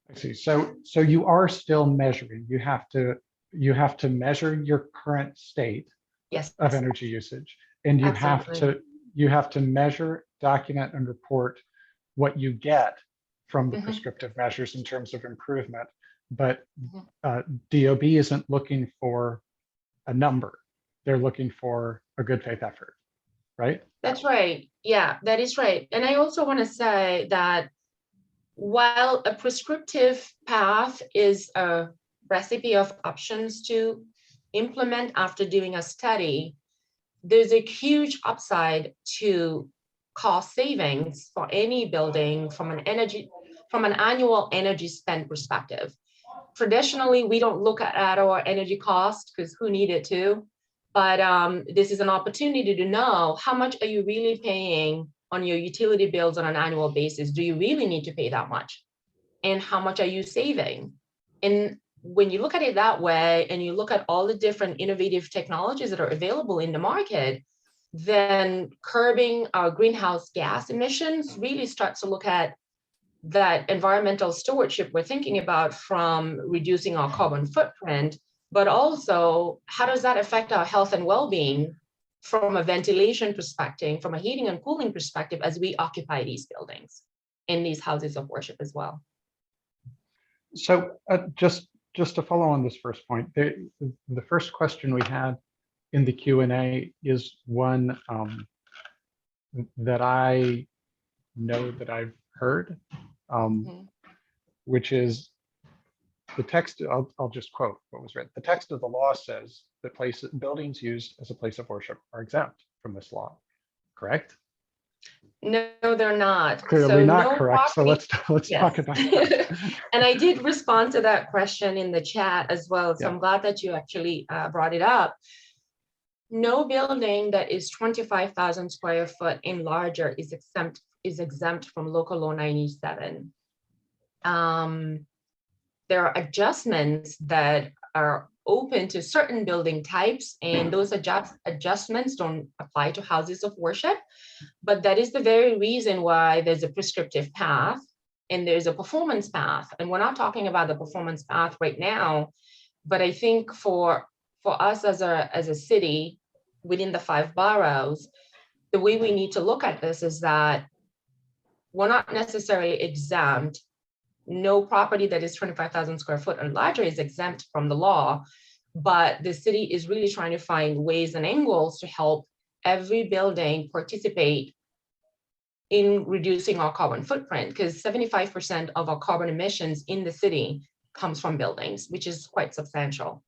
I see. So you are still measuring. You have to measure your current state Yes. of energy usage, and Absolutely. you have to measure, document, and report what you get from the Mhm. prescriptive measures in terms of improvement. But Mhm. DOB isn't looking for a number. They're looking for a good faith effort, right? That's right. Yeah, that is right. And I also want to say that while a prescriptive path is a recipe of options to implement after doing a study, there's a huge upside to cost savings for any building from an annual energy spend perspective. Traditionally, we don't look at our energy cost because who needed to, but this is an opportunity to know how much are you really paying on your utility bills on an annual basis. Do you really need to pay that much? And how much are you saving? And when you look at it that way, and you look at all the different innovative technologies that are available in the market, then curbing our greenhouse gas emissions really starts to look at that environmental stewardship we're thinking about, from reducing our carbon footprint, but also how does that affect our health and well-being from a ventilation perspective, from a heating and cooling perspective, as we occupy these buildings in these houses of worship as well. So just to follow on this first point, the first question we had in the Q&A is one that I know that I've heard, which is the text. I'll just quote what was written. The text of the law says that buildings used as a place of worship are exempt from this law. Correct? No, they're not. Clearly So not no correct. So property. let's Yes. talk about that. And I did respond to that question in the chat as well. So Yeah. I'm glad that you actually brought it up. No building that is 25,000 square foot and larger is exempt from local law 97. There are adjustments that are open to certain building types, and those adjustments don't apply to houses of worship. But that is the very reason why there's a prescriptive path and there's a performance path. And we're not talking about the performance path right now, but I think for us as a city within the 5 boroughs, the way we need to look at this is that we're not necessarily exempt. No property that is 25,000 square foot or larger is exempt from the law, but the city is really trying to find ways and angles to help every building participate in reducing our carbon footprint, because 75% of our carbon emissions in the city comes from buildings, which is quite substantial.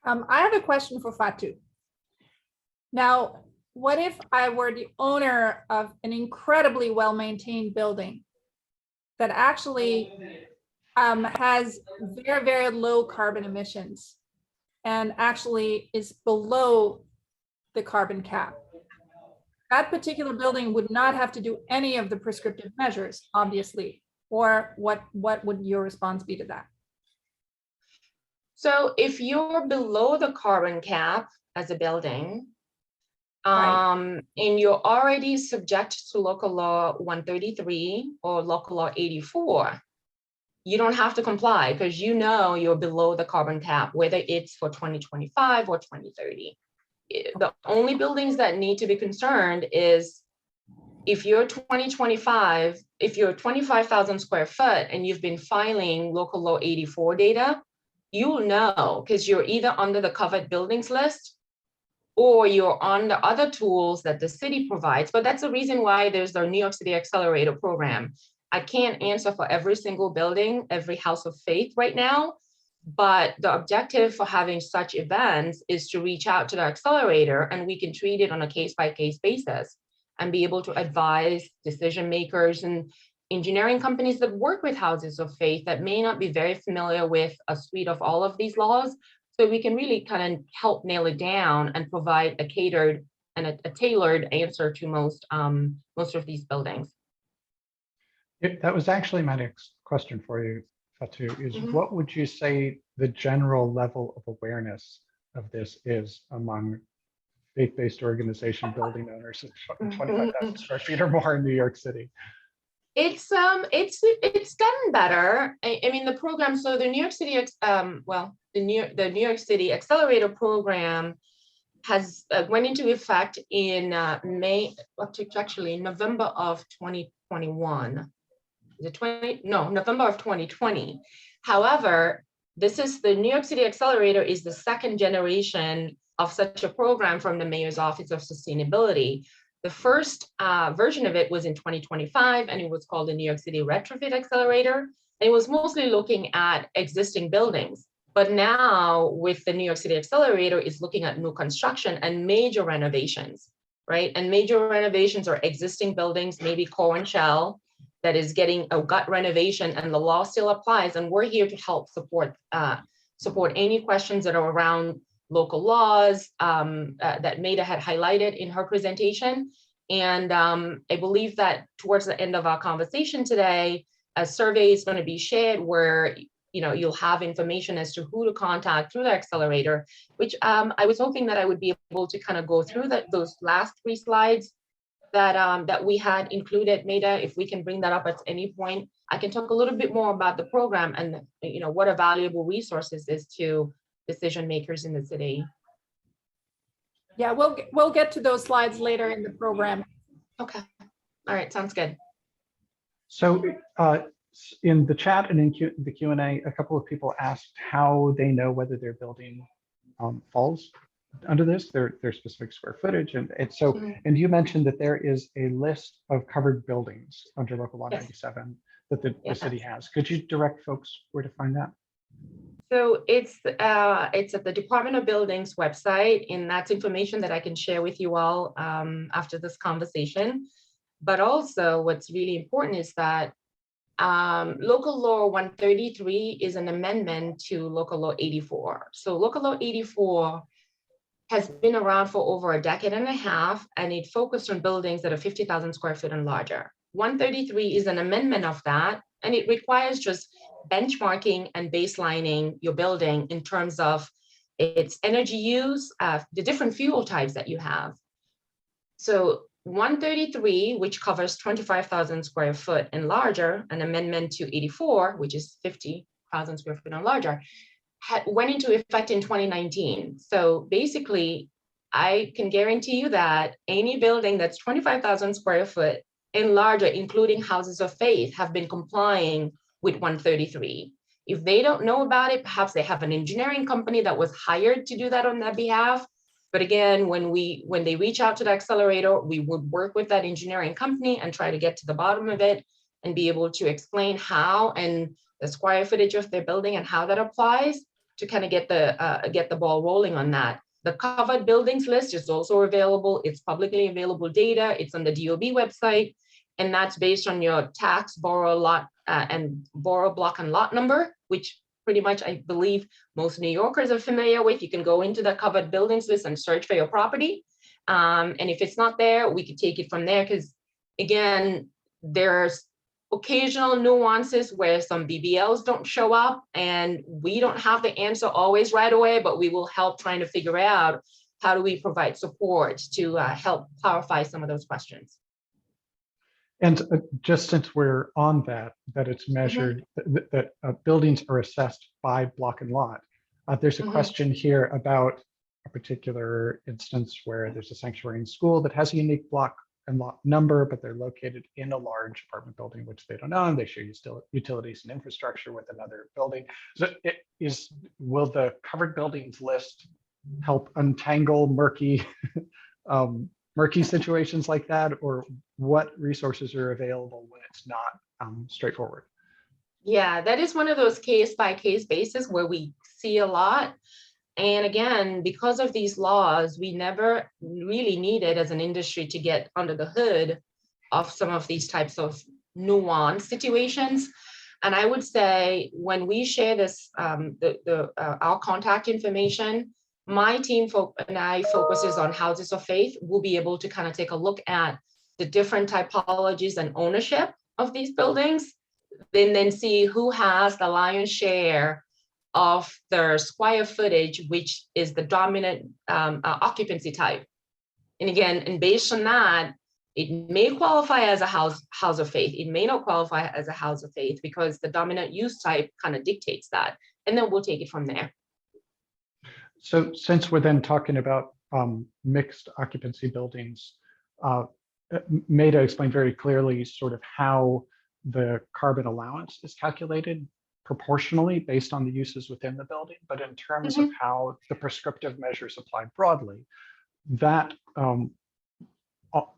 I have a question for Fatu. Now, what if I were the owner of an incredibly well-maintained building that actually has very, very low carbon emissions and actually is below the carbon cap? That particular building would not have to do any of the prescriptive measures, obviously. Or what would your response be to that? So if you're below the carbon cap as a building, Right. and you're already subject to local law 133 or local law 84, you don't have to comply because you know you're below the carbon cap, whether it's for 2025 or 2030. The only buildings that need to be concerned is if you're 2025, if you're 25,000 square foot and you've been filing local law 84 data, you'll know because you're either under the covered buildings list or you're on the other tools that the city provides. But that's the reason why there's the New York City Accelerator program. I can't answer for every single building, every house of faith right now, but the objective for having such events is to reach out to the accelerator, and we can treat it on a case-by-case basis and be able to advise decision makers and engineering companies that work with houses of faith that may not be very familiar with a suite of all of these laws. So we can really kind of help nail it down and provide a catered and a tailored answer to most of these buildings. That was actually my next question for you, Fatu, is Mhm. what would you say the general level of awareness of this is among faith-based organization building owners of 25,000 square feet or more in New York City? It's gotten better. I mean, the program. So the New York City, the New York City Accelerator program has went into effect in November of 2021. November of 2020. However, the New York City Accelerator is the second generation of such a program from the Mayor's Office of Sustainability. The first version of it was in 2025, and it was called the New York City Retrofit Accelerator. And it was mostly looking at existing buildings. But now with the New York City Accelerator, it's looking at new construction and major renovations, right? And major renovations are existing buildings, maybe core and shell, that is getting a gut renovation, and the law still applies. And we're here to help support any questions that are around local laws that Maida had highlighted in her presentation. And I believe that towards the end of our conversation today, a survey is going to be shared where you'll have information as to who to contact through the accelerator, which I was hoping that I would be able to kind of go through those last 3 slides that we had included. Maida, if we can bring that up at any point, I can talk a little bit more about the program and what a valuable resource this is to decision makers in the city. Yeah, we'll get to those slides later in the program. Okay. All right. Sounds good. So in the chat and in the Q&A, a couple of people asked how they know whether their building falls under this, their specific square footage. And and you mentioned that there is a list of covered buildings under Local Law 97 that the city has. Could you direct folks where to find that? So it's at the Department of Buildings website, and that's information that I can share with you all after this conversation. But also what's really important is that Local Law 133 is an amendment to Local Law 84. So Local Law 84 has been around for over a decade and a half, and it focused on buildings that are 50,000 square feet and larger. 133 is an amendment of that, and it requires just benchmarking and baselining your building in terms of its energy use, the different fuel types that you have. So 133, which covers 25,000 square foot and larger, an amendment to 84, which is 50,000 square feet and larger, went into effect in 2019. So basically, I can guarantee you that any building that's 25,000 square foot and larger, including houses of faith, have been complying with 133. If they don't know about it, perhaps they have an engineering company that was hired to do that on their behalf. But again, when they reach out to the accelerator, we would work with that engineering company and try to get to the bottom of it and be able to explain how and the square footage of their building and how that applies to kind of get the ball rolling on that. The covered buildings list is also available. It's publicly available data. It's on the DOB website, and that's based on your tax, borrow, lot, and borrow, block, and lot number, which pretty much I believe most New Yorkers are familiar with. You can go into the covered buildings list and search for your property. And if it's not there, we could take it from there, because again, there's occasional nuances where some BBLs don't show up, and we don't have the answer always right away, but we will help trying to figure out how do we provide support to help clarify some of those questions. And just since we're on that it's measured, that buildings are assessed by block and lot. There's a question here about a particular instance where there's a sanctuary school that has a unique block and lot number, but they're located in a large apartment building, which they don't own. They share utilities and infrastructure with another building. So will the covered buildings list help untangle murky situations like that, or what resources are available when it's not straightforward? Yeah, that is one of those case-by-case basis where we see a lot. And again, because of these laws, we never really needed as an industry to get under the hood of some of these types of nuanced situations. And I would say when we share this, our contact information, my team and I focuses on houses of faith. We'll be able to kind of take a look at the different typologies and ownership of these buildings, then see who has the lion's share of their square footage, which is the dominant occupancy type. And again, and based on that, it may qualify as a house of faith. It may not qualify as a house of faith because the dominant use type kind of dictates that. And then we'll take it from there. So since we're then talking about mixed occupancy buildings, Maida explained very clearly sort of how the carbon allowance is calculated proportionally based on the uses within the building. But in terms of how the prescriptive measures apply broadly, that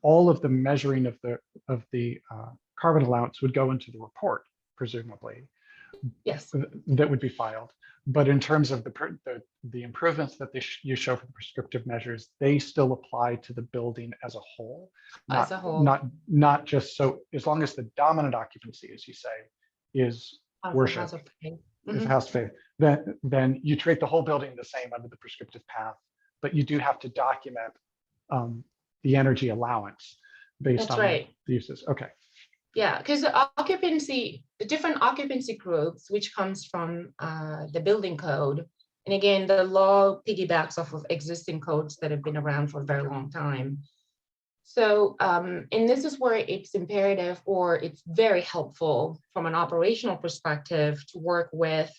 all of the measuring of the carbon allowance would go into the report, presumably. Yes. That would be filed. But in terms of the improvements that you show for the prescriptive measures, they still apply to the building as a whole. As a whole. Not just so, as long as the dominant occupancy, as you say, is worship, House of faith. is house of faith, then you treat the whole building the same under the prescriptive path, but you do have to document the energy allowance based That's on right. the uses. Okay. Yeah, because the different occupancy groups, which comes from the building code. And again, the law piggybacks off of existing codes that have been around for a very long time. So, and this is where it's imperative, or it's very helpful from an operational perspective to work with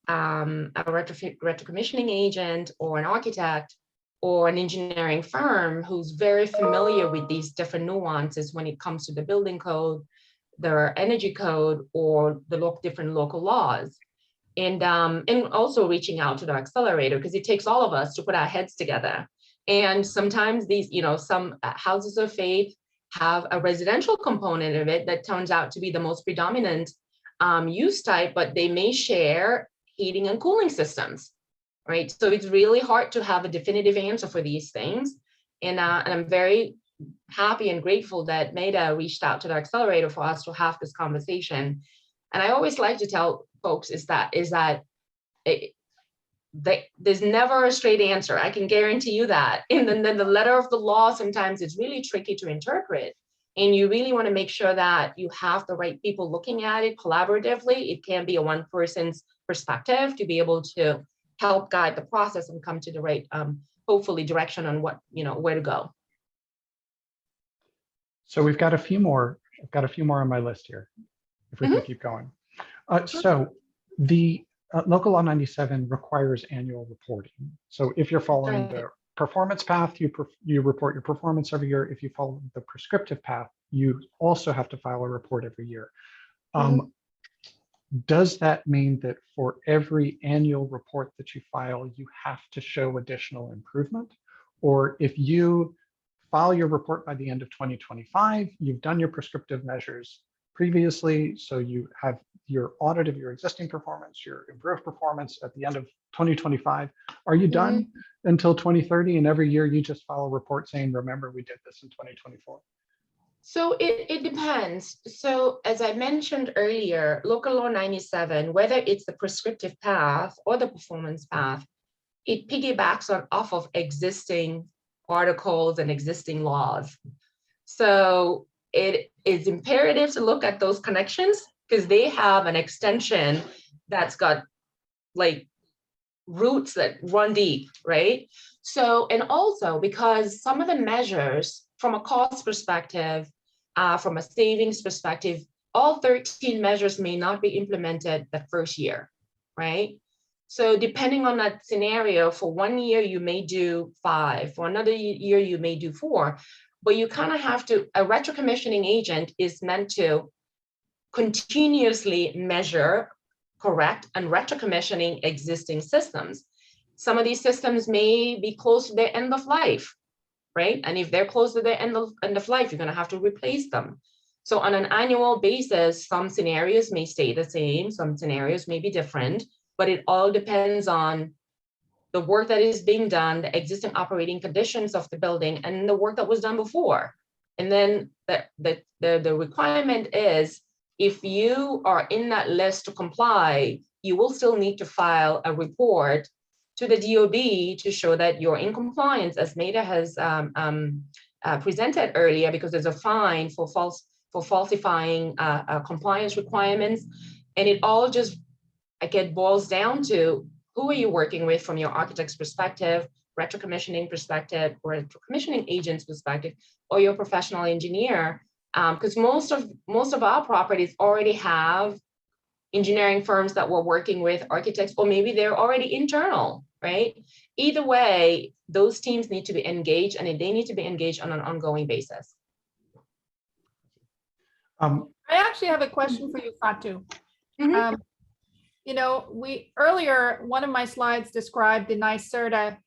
a retrocommissioning agent or an architect or an engineering firm who's very familiar with these different nuances when it comes to the building code, their energy code, or the different local laws. And also reaching out to the accelerator, because it takes all of us to put our heads together. And sometimes these, some houses of faith have a residential component of it that turns out to be the most predominant use type, but they may share heating and cooling systems. Right. So it's really hard to have a definitive answer for these things. And I'm very happy and grateful that Maida reached out to the accelerator for us to have this conversation. And I always like to tell folks there's never a straight answer. I can guarantee you that. And then the letter of the law, sometimes it's really tricky to interpret. And you really want to make sure that you have the right people looking at it collaboratively. It can be a one person's perspective to be able to help guide the process and come to the right, hopefully, direction on what, where to go. So we've got a few more. I've got a few more on my list here, if we can keep going. So the Local Law 97 requires annual reporting. So if you're following the performance path, you report your performance every year. If you follow the prescriptive path, you also have to file a report every year. Does that mean that for every annual report that you file, you have to show additional improvement? Or if you file your report by the end of 2025, you've done your prescriptive measures previously, so you have your audit of your existing performance, your improved performance at the end of 2025, are you done until 2030? And every year you just file a report saying, remember, we did this in 2024? So it depends. So as I mentioned earlier, Local Law 97, whether it's the prescriptive path or the performance path, it piggybacks off of existing articles and existing laws. So it is imperative to look at those connections because they have an extension that's got like roots that run deep, right? So, and also because some of the measures from a cost perspective, from a savings perspective, all 13 measures may not be implemented the first year, right? So depending on that scenario, for 1 year, you may do 5, for another year, you may do 4, but you kind of have to, a retrocommissioning agent is meant to continuously measure, correct, and retrocommissioning existing systems. Some of these systems may be close to their end of life, right? And if they're close to their end of life, you're going to have to replace them. So on an annual basis, some scenarios may stay the same, some scenarios may be different, but it all depends on the work that is being done, the existing operating conditions of the building, and the work that was done before. And then the requirement is, if you are in that list to comply, you will still need to file a report to the DOB to show that you're in compliance, as Maida has presented earlier, because there's a fine for falsifying compliance requirements. And it all just, again, boils down to who are you working with from your architect's perspective, retro-commissioning perspective, or retro-commissioning agent's perspective, or your professional engineer. Because most of our properties already have engineering firms that we're working with, architects, or maybe they're already internal, right? Either way, those teams need to be engaged, and they need to be engaged on an ongoing basis. I actually have a question for you, Fatu. Mhm. You know, earlier, one of my slides described the NYSERDA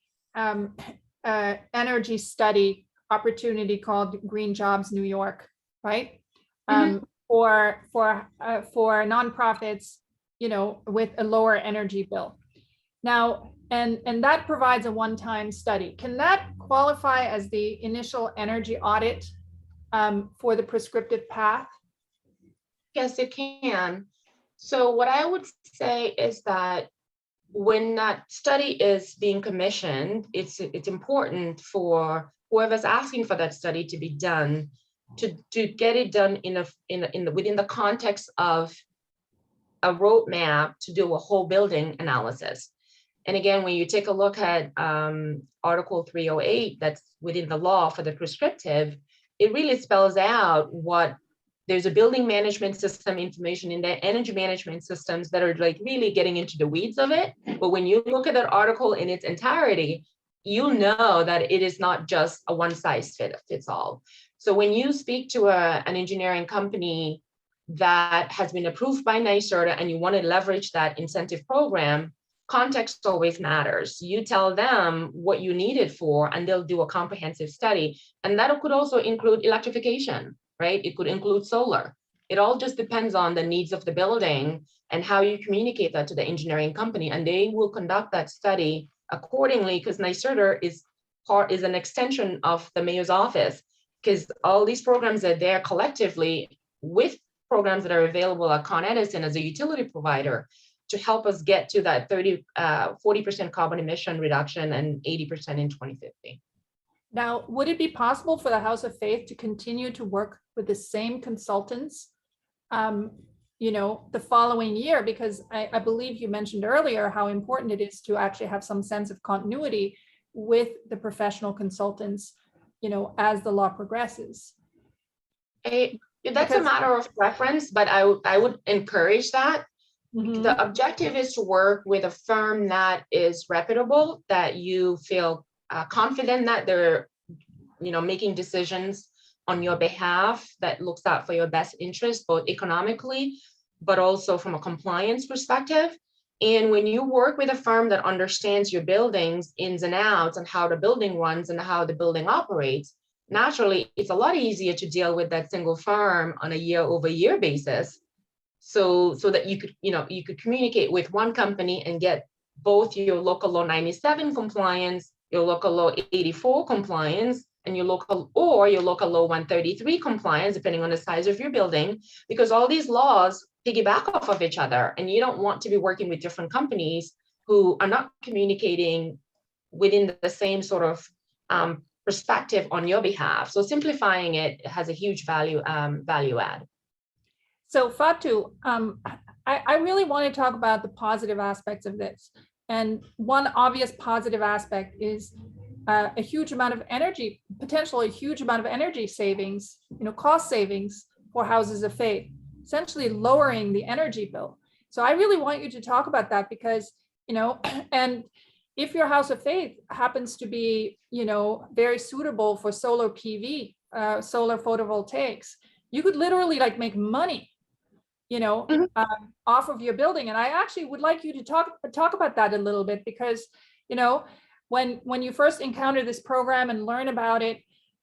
energy study opportunity called Green Jobs New York, right? For nonprofits, you know, with a lower energy bill. Now, and that provides a one-time study. Can that qualify as the initial energy audit for the prescriptive path? Yes, it can. So what I would say is that when that study is being commissioned, it's important for whoever's asking for that study to be done, to get it done within the context of a roadmap to do a whole building analysis. And again, when you take a look at Article 308, that's within the law for the prescriptive, it really spells out what there's a building management system information in there, energy management systems that are like really getting into the weeds of it. But when you look at that article in its entirety, you know that it is not just a one size fits all. So when you speak to an engineering company that has been approved by NYSERDA and you want to leverage that incentive program, context always matters. You tell them what you need it for, and they'll do a comprehensive study. And that could also include electrification, right? It could include solar. It all just depends on the needs of the building and how you communicate that to the engineering company. And they will conduct that study accordingly, because NYSERDA is an extension of the mayor's office, because all these programs are there collectively with programs that are available at Con Edison as a utility provider to help us get to that 40% carbon emission reduction and 80% in 2050. Now, would it be possible for the House of Faith to continue to work with the same consultants, you know, the following year? Because I believe you mentioned earlier how important it is to actually have some sense of continuity with the professional consultants, you know, as the law progresses. That's a matter of preference, but I would encourage that. Mm-hmm. The objective is to work with a firm that is reputable, that you feel confident that they're, you know, making decisions on your behalf, that looks out for your best interest, both economically, but also from a compliance perspective. And when you work with a firm that understands your buildings ins and outs and how the building runs and how the building operates, naturally, it's a lot easier to deal with that single firm on a year-over-year basis. So that you could communicate with one company and get both your local law 97 compliance, your local law 84 compliance, and your local law 133 compliance, depending on the size of your building, because all these laws piggyback off of each other, and you don't want to be working with different companies who are not communicating within the same sort of perspective on your behalf. So simplifying it has a huge value add. So Fatu, I really want to talk about the positive aspects of this. And one obvious positive aspect is a huge amount of energy, potentially a huge amount of energy savings, you know, cost savings for houses of faith, essentially lowering the energy bill. So I really want you to talk about that, because, you know, and if your house of faith happens to be, you know, very suitable for solar PV, solar photovoltaics, you could literally like make money, you know, off of your building. And I actually would like you to talk about that a little bit, because, you know, when you first encounter this program and learn about it,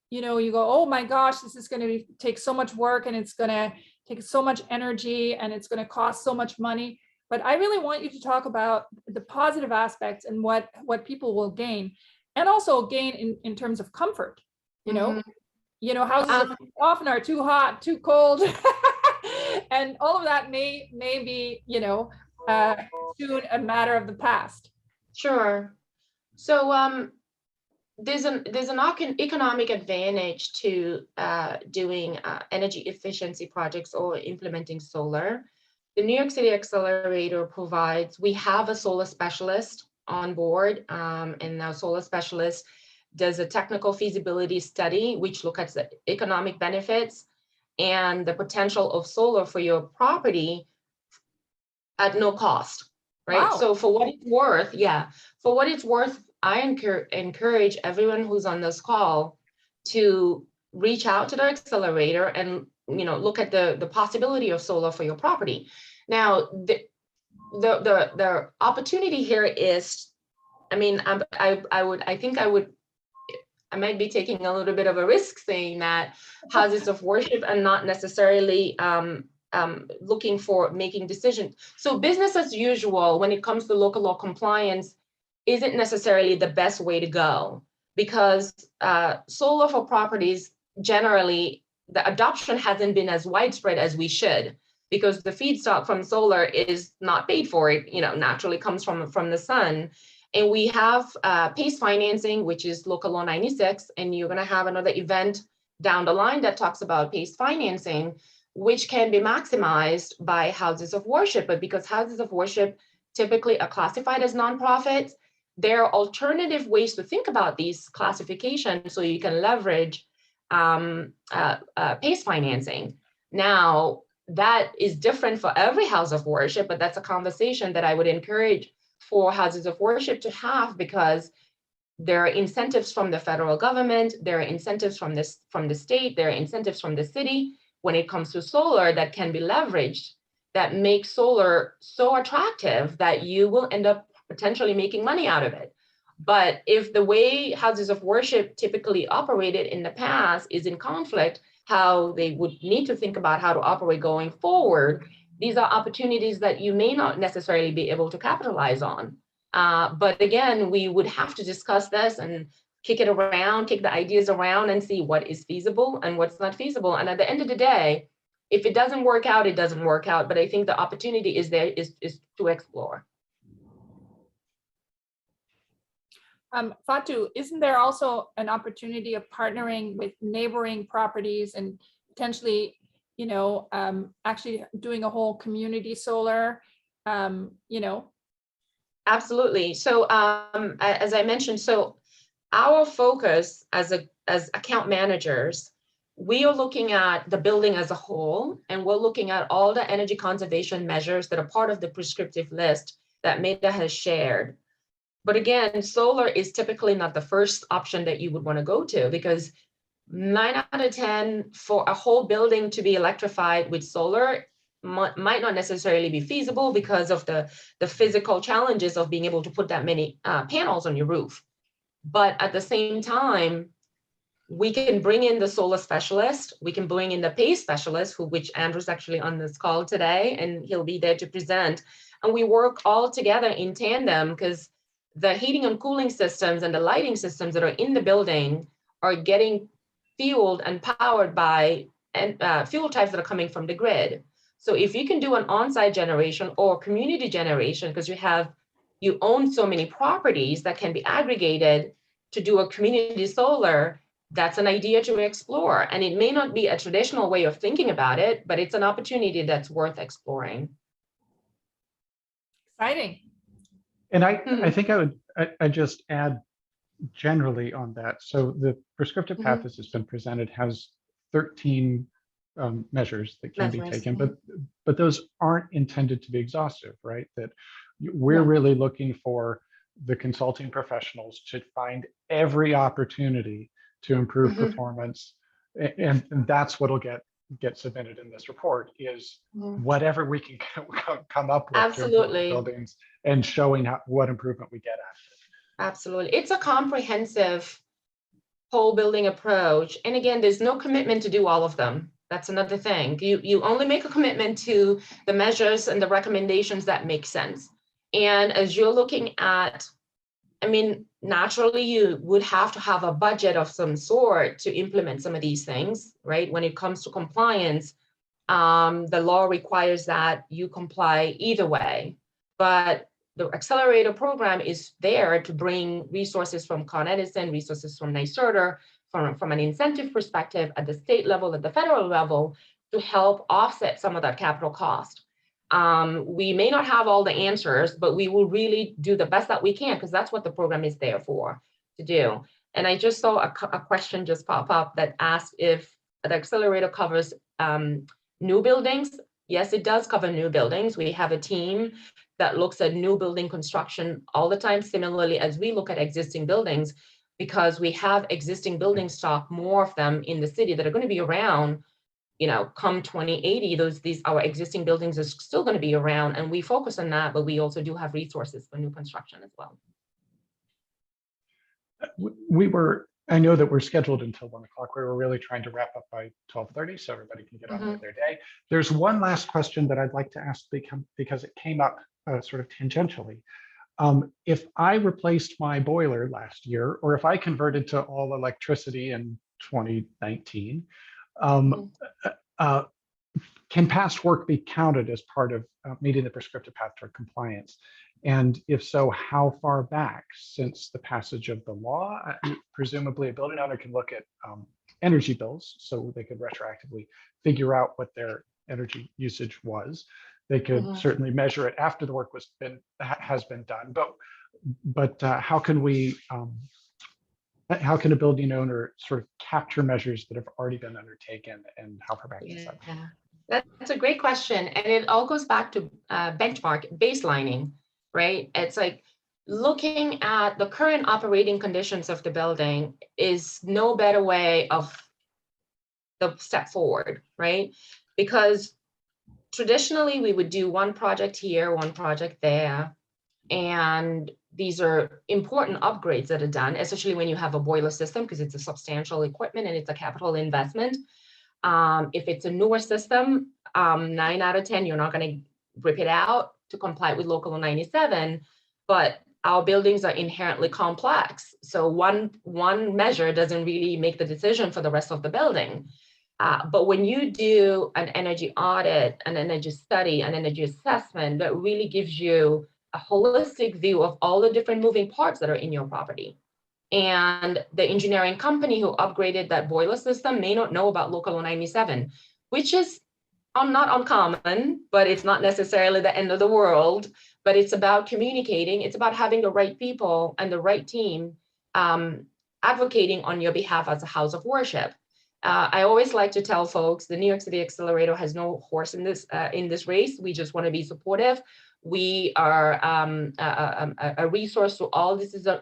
you know, you go, oh my gosh, this is going to take so much work, and it's going to take so much energy, and it's going to cost so much money. But I really want you to talk about the positive aspects and what people will gain, and also gain in terms of comfort, you know. you know, houses often are too hot, too cold. And all of that may be, you know, soon a matter of the past. Sure. So there's an economic advantage to doing energy efficiency projects or implementing solar. The New York City Accelerator provides, we have a solar specialist on board, and our solar specialist does a technical feasibility study, which looks at the economic benefits and the potential of solar for your property at no cost, right? Wow. So for what it's worth, for what it's worth, I encourage everyone who's on this call to reach out to the accelerator and, you know, look at the possibility of solar for your property. Now, the opportunity here is, I mean, I might be taking a little bit of a risk saying that houses of worship are not necessarily looking for making decisions. So business as usual when it comes to local law compliance isn't necessarily the best way to go, because solar for properties, generally, the adoption hasn't been as widespread as we should, because the feedstock from solar is not paid for. It, you know, naturally comes from the sun. And we have PACE financing, which is Local Law 96, and you're going to have another event down the line that talks about PACE financing, which can be maximized by houses of worship. But because houses of worship typically are classified as nonprofits, there are alternative ways to think about these classifications so you can leverage PACE financing. Now, that is different for every house of worship, but that's a conversation that I would encourage for houses of worship to have, because there are incentives from the federal government, there are incentives from the state, there are incentives from the city when it comes to solar that can be leveraged, that make solar so attractive that you will end up potentially making money out of it. But if the way houses of worship typically operated in the past is in conflict, how they would need to think about how to operate going forward, these are opportunities that you may not necessarily be able to capitalize on. But again, we would have to discuss this and kick the ideas around and see what is feasible and what's not feasible. And at the end of the day, if it doesn't work out, it doesn't work out. But I think the opportunity is there is to explore. Fatu, isn't there also an opportunity of partnering with neighboring properties and potentially, you know, actually doing a whole community solar, you know? Absolutely. So as I mentioned, so our focus as account managers, we are looking at the building as a whole, and we're looking at all the energy conservation measures that are part of the prescriptive list that Meta has shared. But again, solar is typically not the first option that you would want to go to, because 9 out of 10 for a whole building to be electrified with solar might not necessarily be feasible because of the physical challenges of being able to put that many panels on your roof. But at the same time, we can bring in the solar specialist, we can bring in the PACE specialist, which Andrew's actually on this call today, and he'll be there to present. And we work all together in tandem, because the heating and cooling systems and the lighting systems that are in the building are getting fueled and powered by fuel types that are coming from the grid. So if you can do an on-site generation or community generation, because you own so many properties that can be aggregated to do a community solar, that's an idea to explore. And it may not be a traditional way of thinking about it, but it's an opportunity that's worth exploring. Exciting. And I think I just add generally on that. So the prescriptive path as it's been presented has 13 measures that can be taken, but those aren't intended to be exhaustive, right? That we're really looking for the consulting professionals to find every opportunity to improve performance, and that's what'll get submitted in this report is whatever we can come up with to improve the buildings and showing what improvement we get out of it. Absolutely. It's a comprehensive whole building approach. And again, there's no commitment to do all of them. That's another thing. You only make a commitment to the measures and the recommendations that make sense. And as you're looking at I mean, naturally, you would have to have a budget of some sort to implement some of these things, right? When it comes to compliance, the law requires that you comply either way. But the accelerator program is there to bring resources from Con Edison, resources from NYSERDA, from an incentive perspective at the state level, at the federal level, to help offset some of that capital cost. We may not have all the answers, but we will really do the best that we can, because that's what the program is there for, to do. And I just saw a question just pop up that asked if the accelerator covers new buildings. Yes, it does cover new buildings. We have a team that looks at new building construction all the time, similarly as we look at existing buildings, because we have existing building stock, more of them in the city that are going to be around, you know, come 2080, our existing buildings are still going to be around, and we focus on that, but we also do have resources for new construction as well. I know that we're scheduled until 1 o'clock. We were really trying to wrap up by 12:30 so everybody can get on with their day. There's one last question that I'd like to ask because it came up sort of tangentially. If I replaced my boiler last year, or if I converted to all electricity in 2019, can past work be counted as part of meeting the prescriptive path toward compliance? And if so, how far back since the passage of the law? Presumably a building owner can look at energy bills, so they could retroactively figure out what their energy usage was. They could certainly measure it after the work has been done. But how can a building owner sort of capture measures that have already been undertaken, and how far back is that? That's a great question. And it all goes back to benchmark baselining, right? It's like looking at the current operating conditions of the building is no better way of the step forward, right? Because traditionally we would do one project here, one project there, and these are important upgrades that are done, especially when you have a boiler system, because it's a substantial equipment and it's a capital investment. If it's a newer system, 9 out of 10, you're not going to rip it out to comply with Local 97, but our buildings are inherently complex. So one measure doesn't really make the decision for the rest of the building. But when you do an energy audit, an energy study, an energy assessment, that really gives you a holistic view of all the different moving parts that are in your property. And the engineering company who upgraded that boiler system may not know about Local 97, which is not uncommon, but it's not necessarily the end of the world. But it's about communicating. It's about having the right people and the right team advocating on your behalf as a house of worship. I always like to tell folks the New York City Accelerator has no horse in this race. We just want to be supportive. We are a resource to all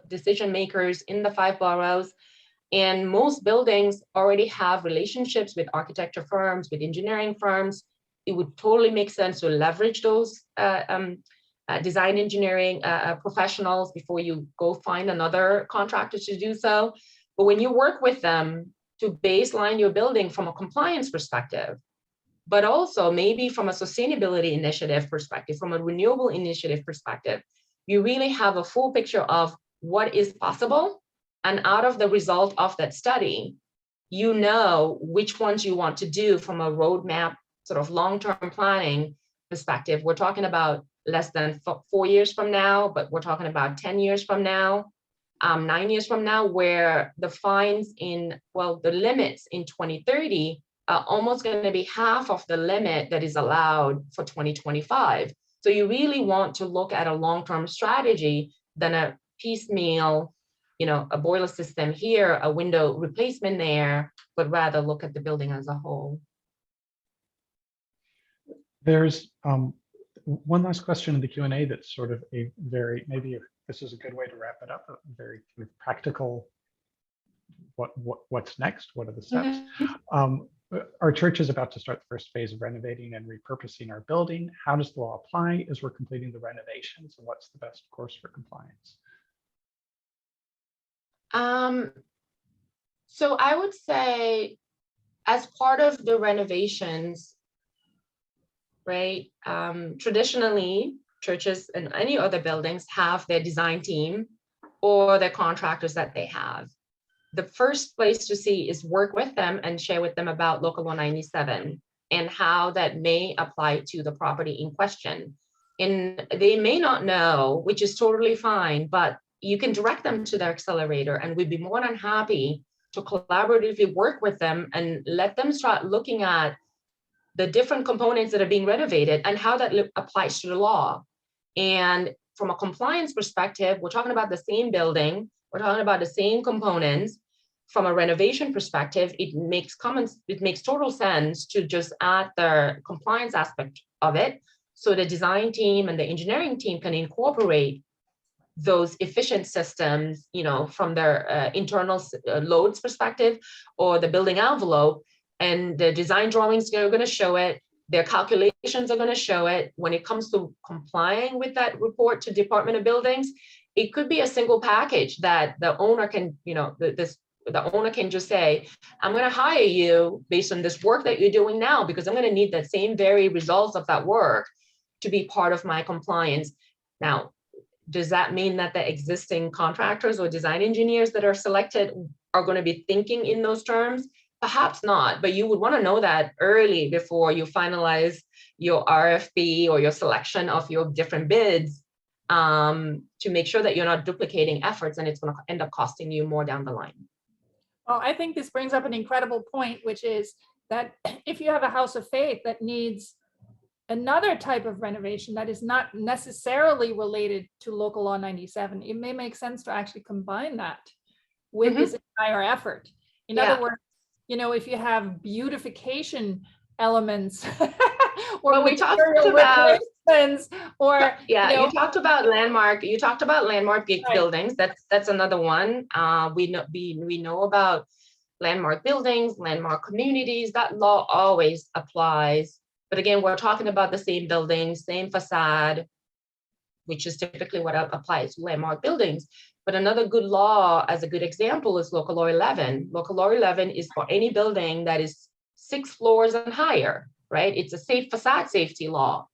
decision makers in the 5 boroughs. And most buildings already have relationships with architecture firms, with engineering firms. It would totally make sense to leverage those design engineering professionals before you go find another contractor to do so. But when you work with them to baseline your building from a compliance perspective, but also maybe from a sustainability initiative perspective, from a renewable initiative perspective, you really have a full picture of what is possible. And out of the result of that study, you know which ones you want to do from a roadmap, sort of long-term planning perspective. We're talking about less than 4 years from now, but we're talking about 10 years from now, 9 years from now, where the fines the limits in 2030 are almost going to be half of the limit that is allowed for 2025. So you really want to look at a long-term strategy than a piecemeal, a boiler system here, a window replacement there, but rather look at the building as a whole. There's one last question in the Q&A that's sort of a very, maybe this is a good way to wrap it up, a very kind of practical, what's next? What are the steps? Our church is about to start the first phase of renovating and repurposing our building. How does the law apply as we're completing the renovations, and what's the best course for compliance? So I would say, as part of the renovations, right? Traditionally, churches and any other buildings have their design team or the contractors that they have. The first place to see is work with them and share with them about Local Law 97 and how that may apply to the property in question. And they may not know, which is totally fine, but you can direct them to their accelerator, and we'd be more than happy to collaboratively work with them and let them start looking at the different components that are being renovated and how that applies to the law. And from a compliance perspective, we're talking about the same building, we're talking about the same components. From a renovation perspective, it makes total sense to just add the compliance aspect of it, so the design team and the engineering team can incorporate those efficient systems, from their internal loads perspective or the building envelope, and the design drawings are going to show it. Their calculations are going to show it. When it comes to complying with that report to Department of Buildings, it could be a single package that the owner can, the owner can just say, I'm going to hire you based on this work that you're doing now, because I'm going to need that same very results of that work to be part of my compliance. Now, does that mean that the existing contractors or design engineers that are selected are going to be thinking in those terms? Perhaps not, but you would want to know that early before you finalize your RFP or your selection of your different bids, to make sure that you're not duplicating efforts and it's going to end up costing you more down the line. Well, I think this brings up an incredible point, which is that if you have a house of faith that needs another type of renovation that is not necessarily related to Local Law 97, it may make sense to actually combine that with this entire effort. In other words, if you have beautification elements or well, we talked about or you talked about landmark buildings. That's another one. We know about landmark buildings, landmark communities. That law always applies, but again, we're talking about the same buildings, same facade, which is typically what applies to landmark buildings. But another good law, as a good example, is Local Law 11. Local Law 11 is for any building that is 6 floors and higher, right? It's a safe facade safety law.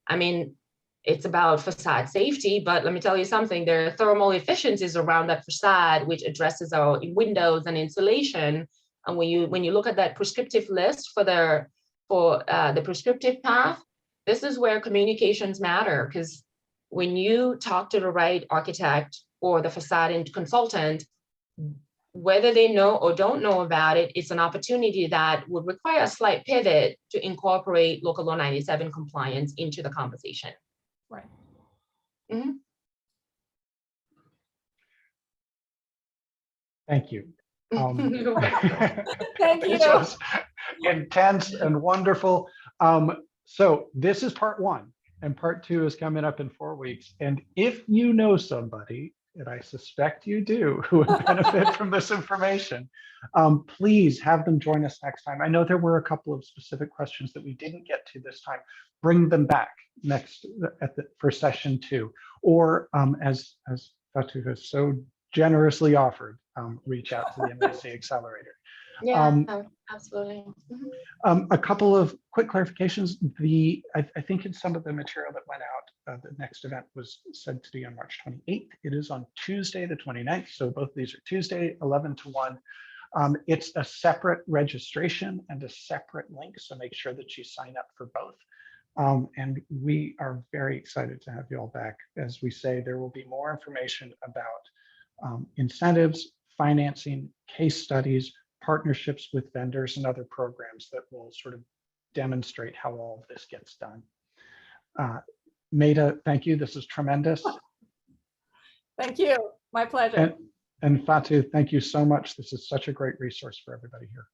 I mean, it's about facade safety, but let me tell you something, there are thermal efficiencies around that facade, which addresses our windows and insulation. And when you look at that prescriptive list for the prescriptive path, this is where communications matter, because when you talk to the right architect or the facade consultant, whether they know or don't know about it, it's an opportunity that would require a slight pivot to incorporate Local Law 97 compliance into the conversation. Right. Mm-hmm. Thank you. Thank you. This was intense and wonderful. So this is part 1, and part 2 is coming up in 4 weeks. And if you know somebody, and I suspect you do, who would benefit from this information, please have them join us next time. I know there were a couple of specific questions that we didn't get to this time. Bring them back for session 2, or as Fatu has so generously offered, reach out to the MIC Accelerator. Yeah, absolutely. Mm-hmm. A couple of quick clarifications. I think in some of the material that went out, the next event was said to be on March 28th. It is on Tuesday, the 29th. So both of these are Tuesday, 11 to 1. It's a separate registration and a separate link. So make sure that you sign up for both. And we are very excited to have you all back. As we say, there will be more information about incentives, financing, case studies, partnerships with vendors, and other programs that will sort of demonstrate how all of this gets done. Maida, thank you. This is tremendous. Thank you. My pleasure. And Fatu, thank you so much. This is such a great resource for everybody here.